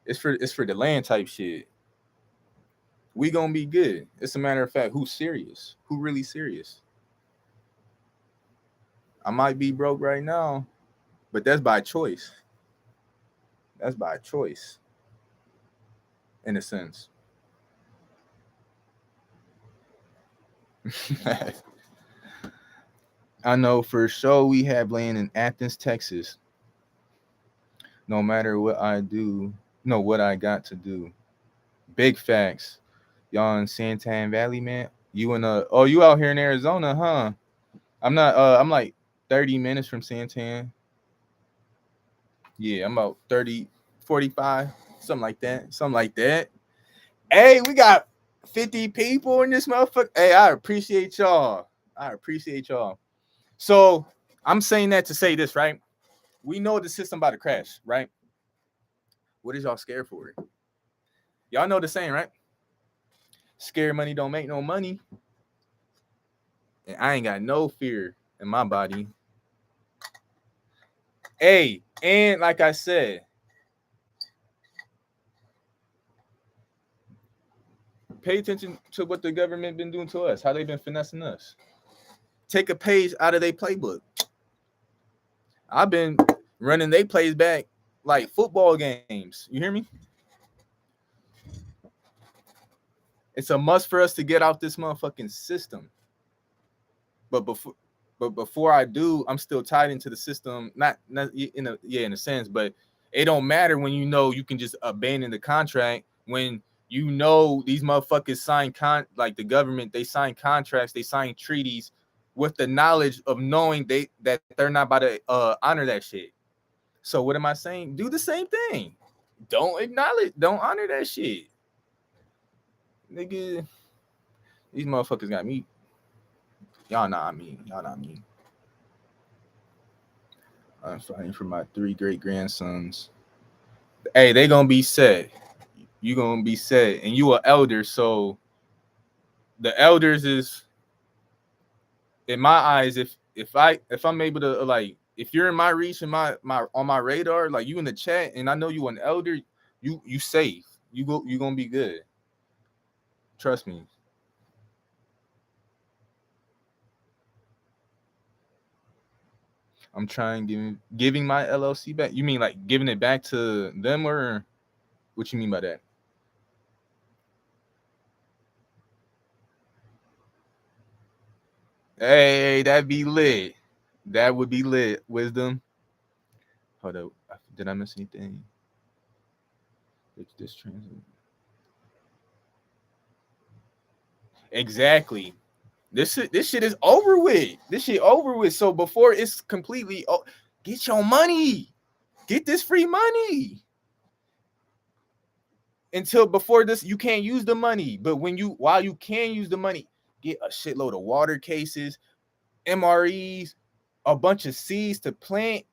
it's for the land type shit. We gonna be good. It's a matter of fact, who's serious? Who really serious? I might be broke right now, but that's by choice. That's by choice, in a sense. I know for sure we have land in Athens, Texas. No matter what I do, what I got to do. Big facts. Y'all in Santan Valley, man. You out here in Arizona, huh? I'm not I'm like 30 minutes from Santan. Yeah, I'm about 30, 45, something like that. Something like that. Hey, we got 50 people in this motherfucker. Hey, I appreciate y'all. So I'm saying that to say this, right? We know the system about to crash, right? What is y'all scared for? Y'all know the saying, right? Scared money don't make no money. And I ain't got no fear in my body. Hey, and like I said, pay attention to what the government been doing to us, how they been finessing us. take a page out of their playbook. I've been running they plays back like football games. You hear me? It's a must for us to get out this motherfucking system. But before I do, I'm still tied into the system. Not in a sense, but it don't matter when you know you can just abandon the contract when you know these motherfuckers sign like the government, they sign contracts, they sign treaties with the knowledge of knowing that they're not about to honor that shit. So what am I saying? Do the same thing. Don't honor that shit. Nigga, these motherfuckers got me. Y'all not me. I'm fighting for my 3 great grandsons. Hey, they gonna be set. You gonna be set, and you an elder, so the elders is, in my eyes, if I'm able to like, if you're in my reach and my on my radar, like you in the chat, and I know you an elder, you safe. You gonna be good. Trust me. I'm trying giving my LLC back. You mean like giving it back to them, or what you mean by that? Hey, that'd be lit. That would be lit. Wisdom. Hold up. Did I miss anything? This translate. Exactly. This shit is over with. This shit over with. So before it's completely, get your money. Get this free money. Until before this, you can't use the money. But while you can use the money, get a shitload of water cases, MREs, a bunch of seeds to plant.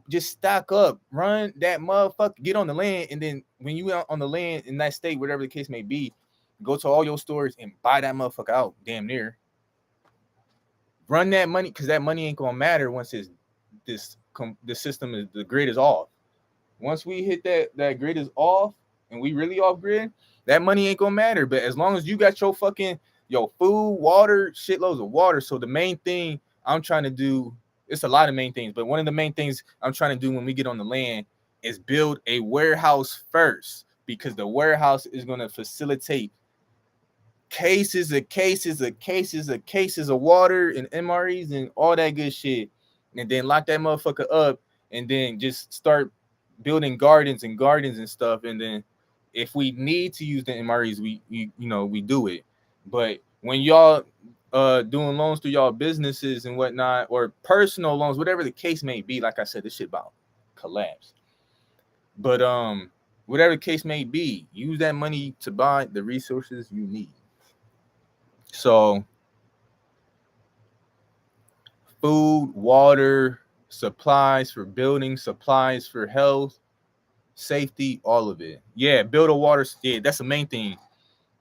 Just stock up, run that motherfucker, get on the land, and then when you out on the land in that state, whatever the case may be, go to all your stores and buy that motherfucker out, damn near. Run that money, because that money ain't gonna matter once the system is, the grid is off. Once we hit that grid is off and we really off grid, that money ain't gonna matter. But as long as you got your food, water, shitloads of water. So the main thing I'm trying to do, it's a lot of main things, but one of the main things I'm trying to do when we get on the land is build a warehouse first, because the warehouse is gonna facilitate cases of water and MREs and all that good shit, and then lock that motherfucker up, and then just start building gardens and stuff. And then if we need to use the MREs, we do it. But when y'all doing loans through y'all businesses and whatnot, or personal loans, whatever the case may be, like I said, this shit about collapse. But whatever the case may be, use that money to buy the resources you need. So food, water, supplies for building, supplies for health, safety, all of it. Yeah, build a water. Yeah, that's the main thing.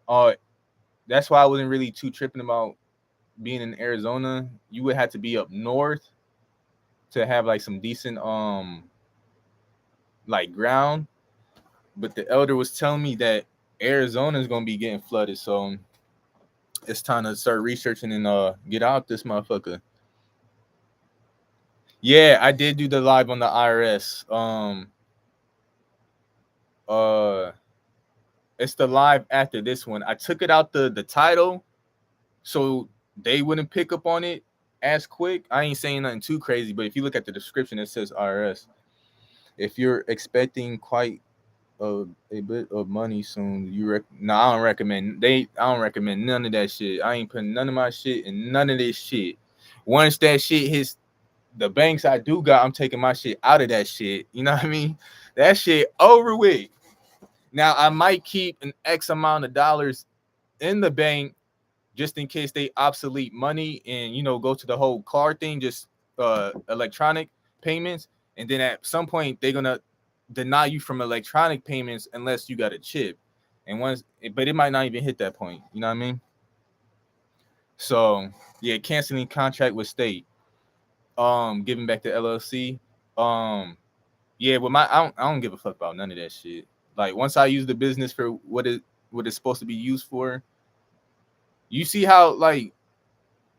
That's why I wasn't really too tripping about being in Arizona. You would have to be up north to have like some decent like ground. But the elder was telling me that Arizona is gonna be getting flooded, so it's time to start researching and get out this motherfucker. Yeah, I did do the live on the IRS. It's the live after this one. I took it out the title so they wouldn't pick up on it as quick. I ain't saying nothing too crazy, but if you look at the description, it says IRS. If you're expecting quite a bit of money soon, I don't recommend none of that shit. I ain't putting none of my shit in none of this shit. Once that shit hits the banks I do got, I'm taking my shit out of that shit. You know what I mean? That shit over with. Now I might keep an X amount of dollars in the bank just in case they obsolete money and go to the whole card thing, just electronic payments. And then at some point they're gonna deny you from electronic payments unless you got a chip. But it might not even hit that point. You know what I mean? So yeah, canceling contract with state. Giving back the LLC. Yeah, but I don't give a fuck about none of that shit. Like once I use the business for what it's supposed to be used for, you see how like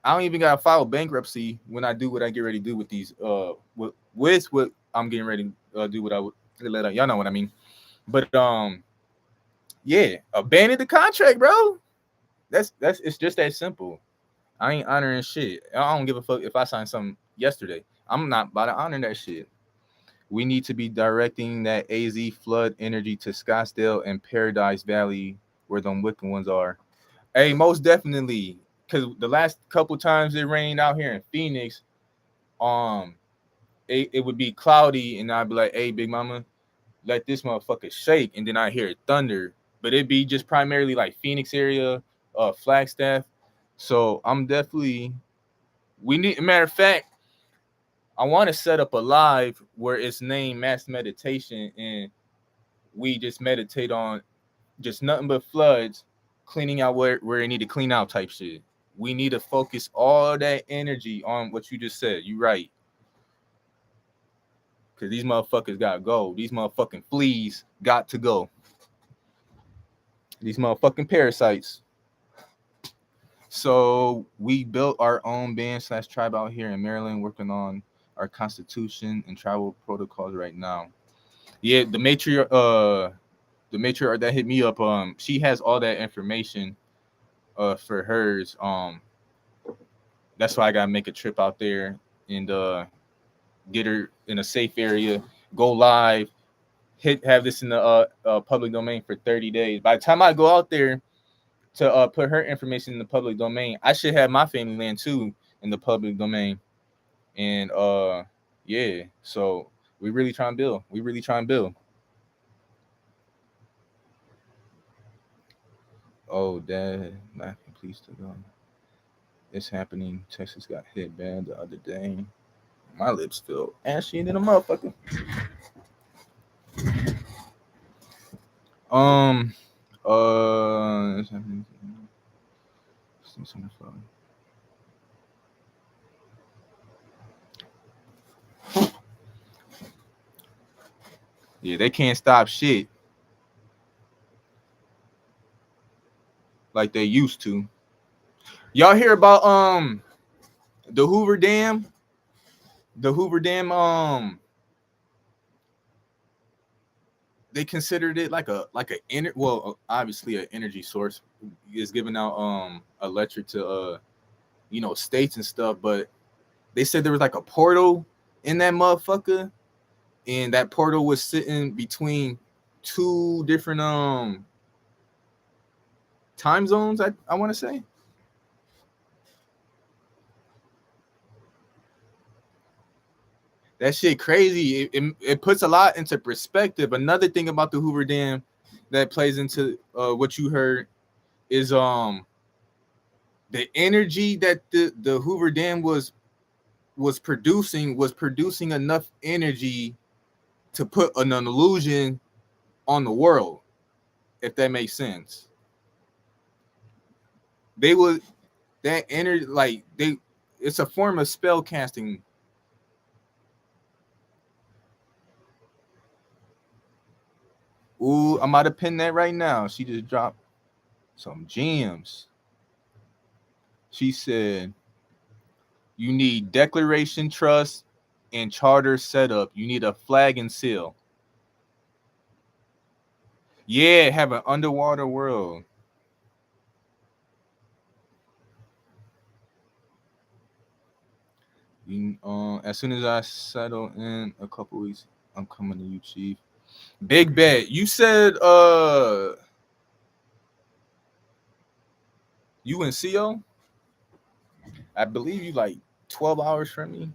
I don't even gotta file bankruptcy when I do what I get ready to do with these with what I'm getting ready to do what I would let y'all know what I mean. But yeah, abandon the contract, bro. That's it's just that simple. I ain't honoring shit. I don't give a fuck if I signed something yesterday. I'm not about to honor that shit. We need to be directing that AZ flood energy to Scottsdale and Paradise Valley where them wicked ones are. Hey, most definitely. Cause the last couple times it rained out here in Phoenix, um, it would be cloudy and I'd be like, hey, big mama, let this motherfucker shake, and then I hear thunder. But it'd be just primarily like Phoenix area, Flagstaff. So I'm definitely we need matter of fact, I want to set up a live where it's named mass meditation and we just meditate on just nothing but floods, cleaning out where they need to clean out type shit. We need to focus all that energy on what you just said. You right. Cause these motherfuckers gotta go. These motherfucking fleas got to go. These motherfucking parasites. So we built our own band / tribe out here in Maryland, working on our constitution and tribal protocols right now. Yeah, the matriarch that hit me up, she has all that information for hers. That's why I gotta make a trip out there and get her in a safe area, go live, have this in the public domain for 30 days. By the time I go out there to put her information in the public domain, I should have my family land too in the public domain. And yeah, so we really try and build. We really try and build. Oh, Dad, laughing, please to go. It's happening. Texas got hit bad the other day. My lips feel ashy than a motherfucker. Um, it's happening. Yeah, they can't stop shit like they used to. Y'all hear about the Hoover Dam? The Hoover Dam they considered it like obviously an energy source is giving out electric to states and stuff, but they said there was like a portal in that motherfucker, and that portal was sitting between two different time zones. I want to say. That shit crazy. It puts a lot into perspective. Another thing about the Hoover Dam that plays into what you heard is the energy that the Hoover Dam was producing enough energy to put an illusion on the world, if that makes sense. They would that energy like they it's a form of spell casting. Ooh, I'm about to pin that right now. She just dropped some gems. She said you need declaration trust and charter setup. You need a flag and seal. Yeah, have an underwater world. As soon as I settle in a couple weeks, I'm coming to you, Chief. Big bet. You said you in CO? I believe you like 12 hours from me.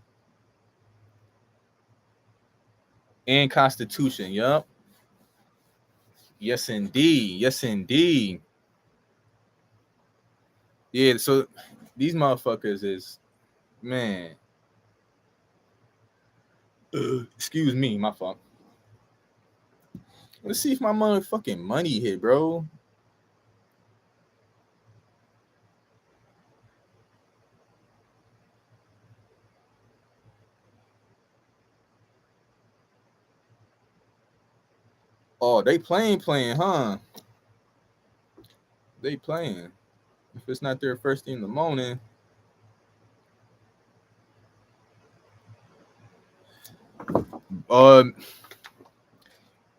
And Constitution, yup. Yes indeed. Yes indeed. Yeah, so these motherfuckers is man. Excuse me, my fault. Let's see if my motherfucking money hit, bro. Oh, they playing, huh? They playing. If it's not there first thing in the morning,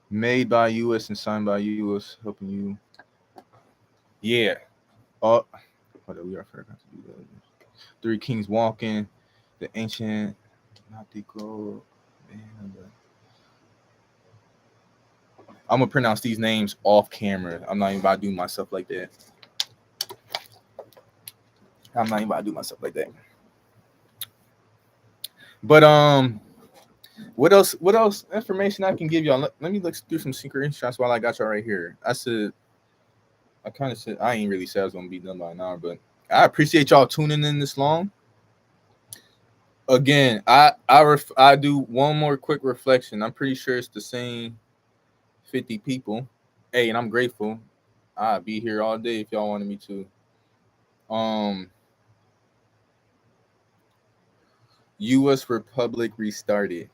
Made by US and signed by US, helping you. Yeah. Hold on, we are forgot to do that. Three Kings Walking, the ancient, not the gold. I'm gonna pronounce these names off camera. I'm not even about to do myself like that. But what else? What else information I can give y'all? Let me look through some secret shots while I got y'all right here. I kind of said I ain't really said I was gonna be done by an hour, but I appreciate y'all tuning in this long. Again, I do one more quick reflection. I'm pretty sure it's the same 50 people. Hey, and I'm grateful. I'd be here all day if y'all wanted me to. U.S. Republic restarted.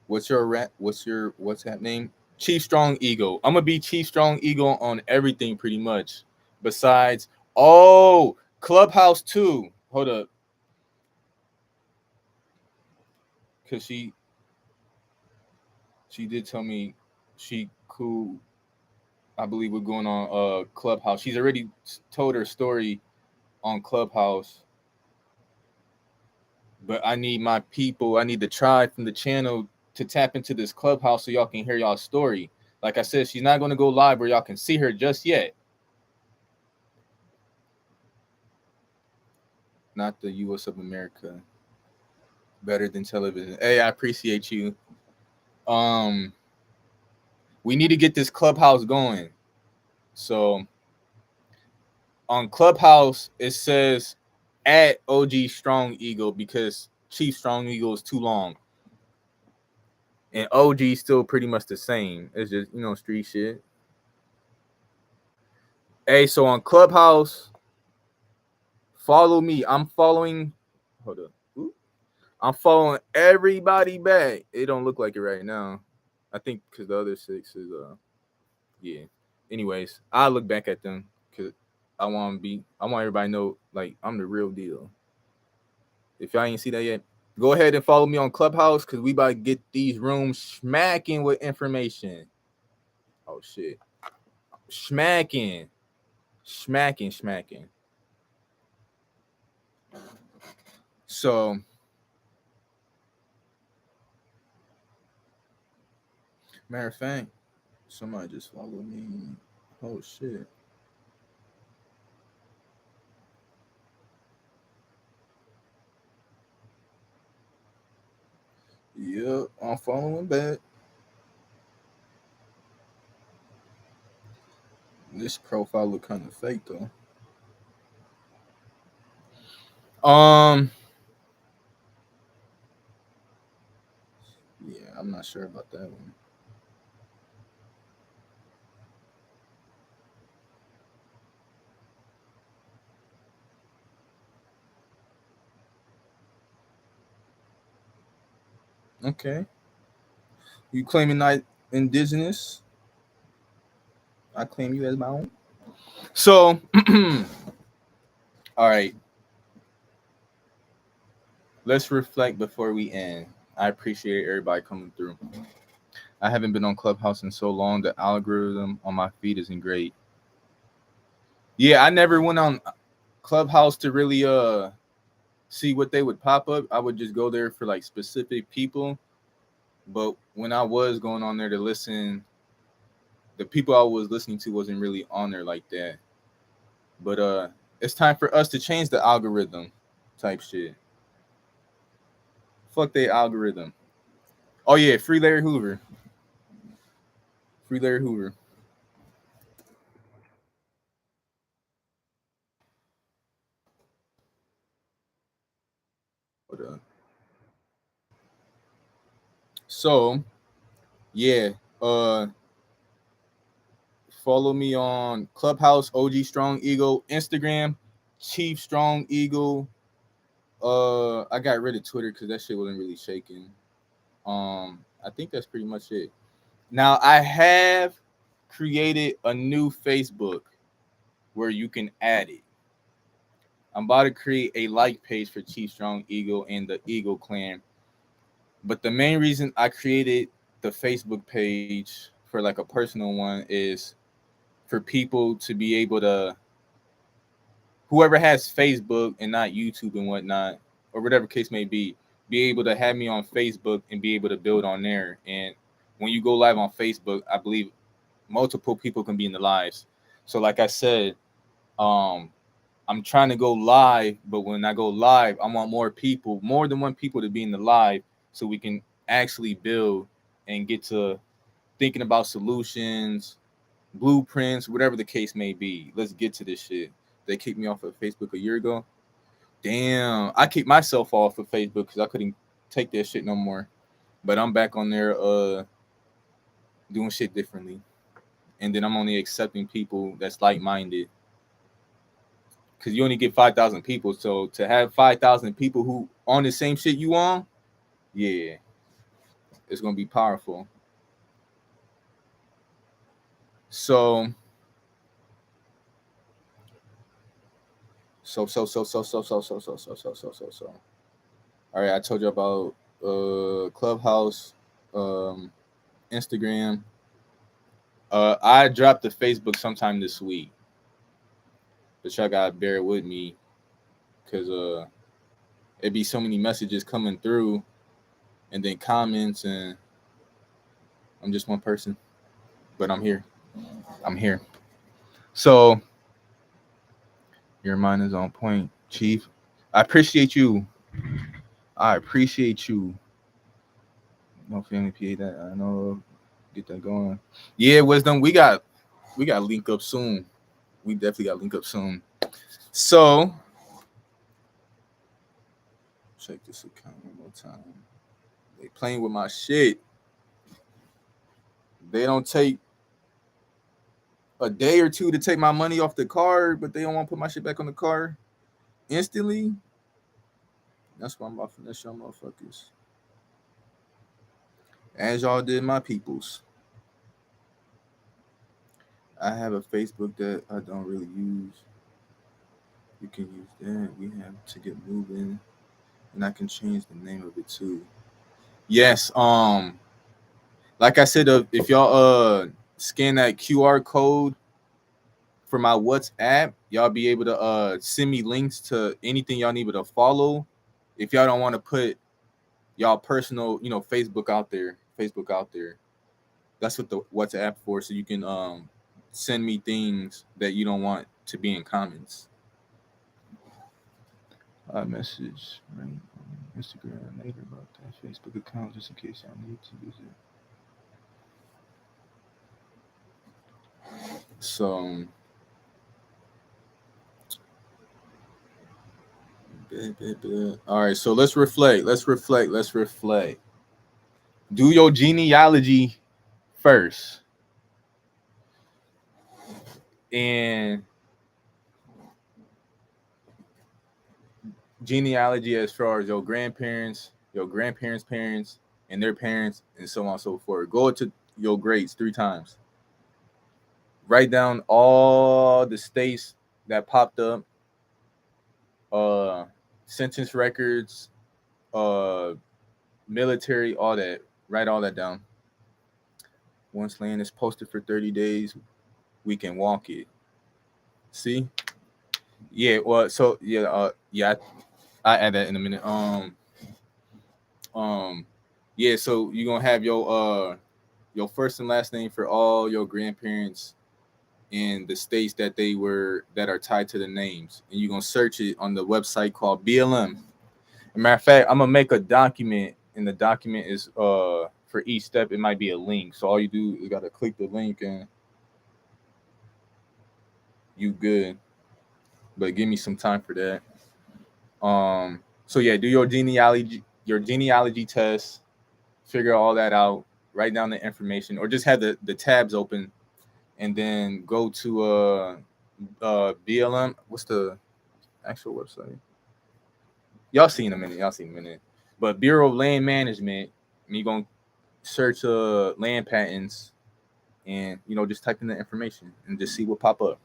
What's that name? Chief Strong Eagle. I'm gonna be Chief Strong Eagle on everything pretty much. Besides, Clubhouse too. Hold up. Cause she did tell me she cool. I believe we're going on Clubhouse. She's already told her story on Clubhouse. But I need my people, I need the tribe from the channel to tap into this Clubhouse so y'all can hear y'all's story. Like I said, she's not going to go live where y'all can see her just yet. Not the U.S. of America. Better than television. Hey, I appreciate you. We need to get this Clubhouse going. So on Clubhouse, it says at OG Strong Eagle because Chief Strong Eagle is too long. And OG is still pretty much the same. It's just, street shit. Hey, so on Clubhouse, follow me. I'm following. Hold up. I'm following everybody back. It don't look like it right now. I think because the other 6 is yeah. Anyways, I look back at them because I want everybody to know like I'm the real deal. If y'all ain't see that yet, go ahead and follow me on Clubhouse because we about to get these rooms smacking with information. Oh shit. Smacking. So matter of fact, somebody just followed me. Oh shit. Yep, I'm following back. This profile look kind of fake though. Yeah, I'm not sure about that one. Okay. You claiming not indigenous? I claim you as my own. So, all right. Let's reflect before we end. I appreciate everybody coming through. I haven't been on Clubhouse in so long. The algorithm on my feed isn't great. Yeah, I never went on Clubhouse to really see what they would pop up. I would just go there for like specific people. But when I was going on there to listen, the people I was listening to wasn't really on there like that. But it's time for us to change the algorithm type shit. Fuck the algorithm. Oh yeah, free Larry Hoover. Free Larry Hoover. Hold on. So yeah, follow me on Clubhouse, OG Strong Eagle, Instagram, Chief Strong Eagle. I got rid of Twitter because that shit wasn't really shaking. I think that's pretty much it. Now I have created a new Facebook where you can add it. I'm about to create a like page for Chief Strong Eagle and the Eagle Clan. But the main reason I created the Facebook page for like a personal one is for people to be able to, whoever has Facebook and not YouTube and whatnot, or whatever case may be able to have me on Facebook and be able to build on there. And when you go live on Facebook, I believe multiple people can be in the lives. So like I said, um, I'm trying to go live, but when I go live, I want more people, more than one people to be in the live so we can actually build and get to thinking about solutions, blueprints, whatever the case may be. Let's get to this shit. They kicked me off of Facebook a year ago. Damn, I kicked myself off of Facebook because I couldn't take that shit no more. But I'm back on there doing shit differently. And then I'm only accepting people that's like-minded. Because you only get 5,000 people. So to have 5,000 people who on the same shit you on, yeah, it's going to be powerful. So all right, I told you about Clubhouse, Instagram. I dropped the Facebook sometime this week, but y'all gotta bear with me because it'd be so many messages coming through, and then comments, and I'm just one person, but I'm here. I'm here. So your mind is on point, Chief. I appreciate you. I appreciate you. No family PA that I know. Get that going. Yeah, Wisdom. We got link up soon. We definitely got link up soon. So check this account one more time. They playing with my shit. They don't take a day or two to take my money off the card, but they don't want to put my shit back on the card instantly. That's why I'm about to finesse y'all motherfuckers. As y'all did my peoples. I have a Facebook that I don't really use. You can use that. We have to get moving. And I can change the name of it too. Yes, like I said, if y'all scan that QR code for my WhatsApp, y'all be able to send me links to anything y'all need to follow. If y'all don't want to put y'all personal, Facebook out there. That's what the WhatsApp for, so you can send me things that you don't want to be in comments. I message right on Instagram later about that Facebook account just in case y'all need to use it. So all right, so let's reflect. Do your genealogy first. And genealogy as far as your grandparents, parents, and their parents, and so on and so forth. Go to your grades 3 times. Write down all the states that popped up, sentence records, military, all that. Write all that down. Once land is posted for 30 days, we can walk it. See? Yeah, well, so yeah, I add that in a minute. Yeah, so you're gonna have your first and last name for all your grandparents in the states that are tied to the names, and you're gonna search it on the website called BLM. As a matter of fact, I'm gonna make a document, and the document is for each step it might be a link. So all you do is gotta click the link and you good. But give me some time for that. So yeah, do your genealogy test, figure all that out, write down the information, or just have the tabs open, and then go to BLM. What's the actual website? Y'all seen a minute. But Bureau of Land Management, and you're gonna search land patents, and just type in the information and just see what pop up.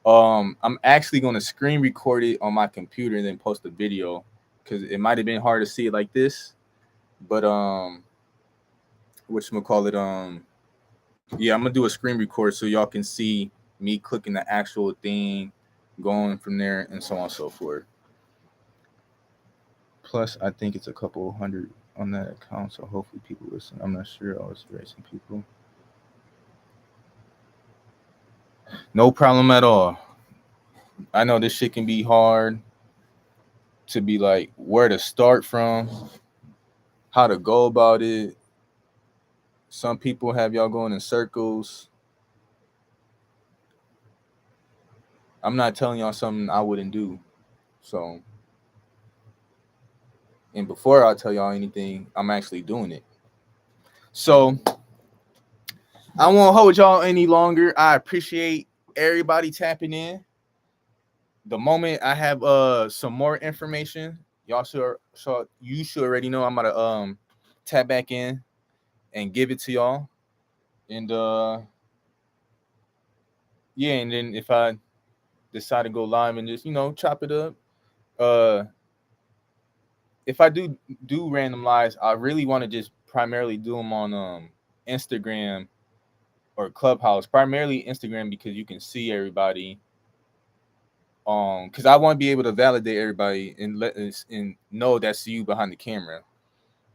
I'm actually gonna screen record it on my computer and then post a video because it might have been hard to see it like this. But whatchamacallit, yeah, I'm gonna do a screen record so y'all can see me clicking the actual thing, going from there, and so on and so forth. Plus, I think it's a couple hundred on that account, so hopefully people listen. I'm not sure. I was racing people. No problem at all. I know this shit can be hard to be like where to start from, how to go about it. Some people have y'all going in circles. I'm not telling y'all something I wouldn't do. So, and before I tell y'all anything, I'm actually doing it. So, I won't hold y'all any longer. I appreciate everybody tapping in. The moment I have some more information, y'all should, so you should already know I'm gonna tap back in and give it to y'all. And yeah, and then if I decide to go live and just, chop it up, if I do random lives, I really want to just primarily do them on Instagram or Clubhouse. Primarily Instagram because you can see everybody. Because I want to be able to validate everybody and let us and know that's you behind the camera.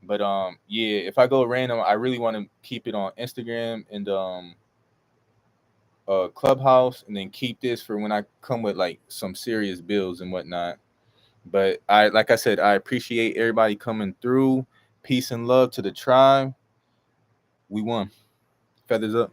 But yeah, if I go random, I really want to keep it on Instagram and Clubhouse, and then keep this for when I come with like some serious bills and whatnot. But like I said, I appreciate everybody coming through. Peace and love to the tribe. We won. Feathers up.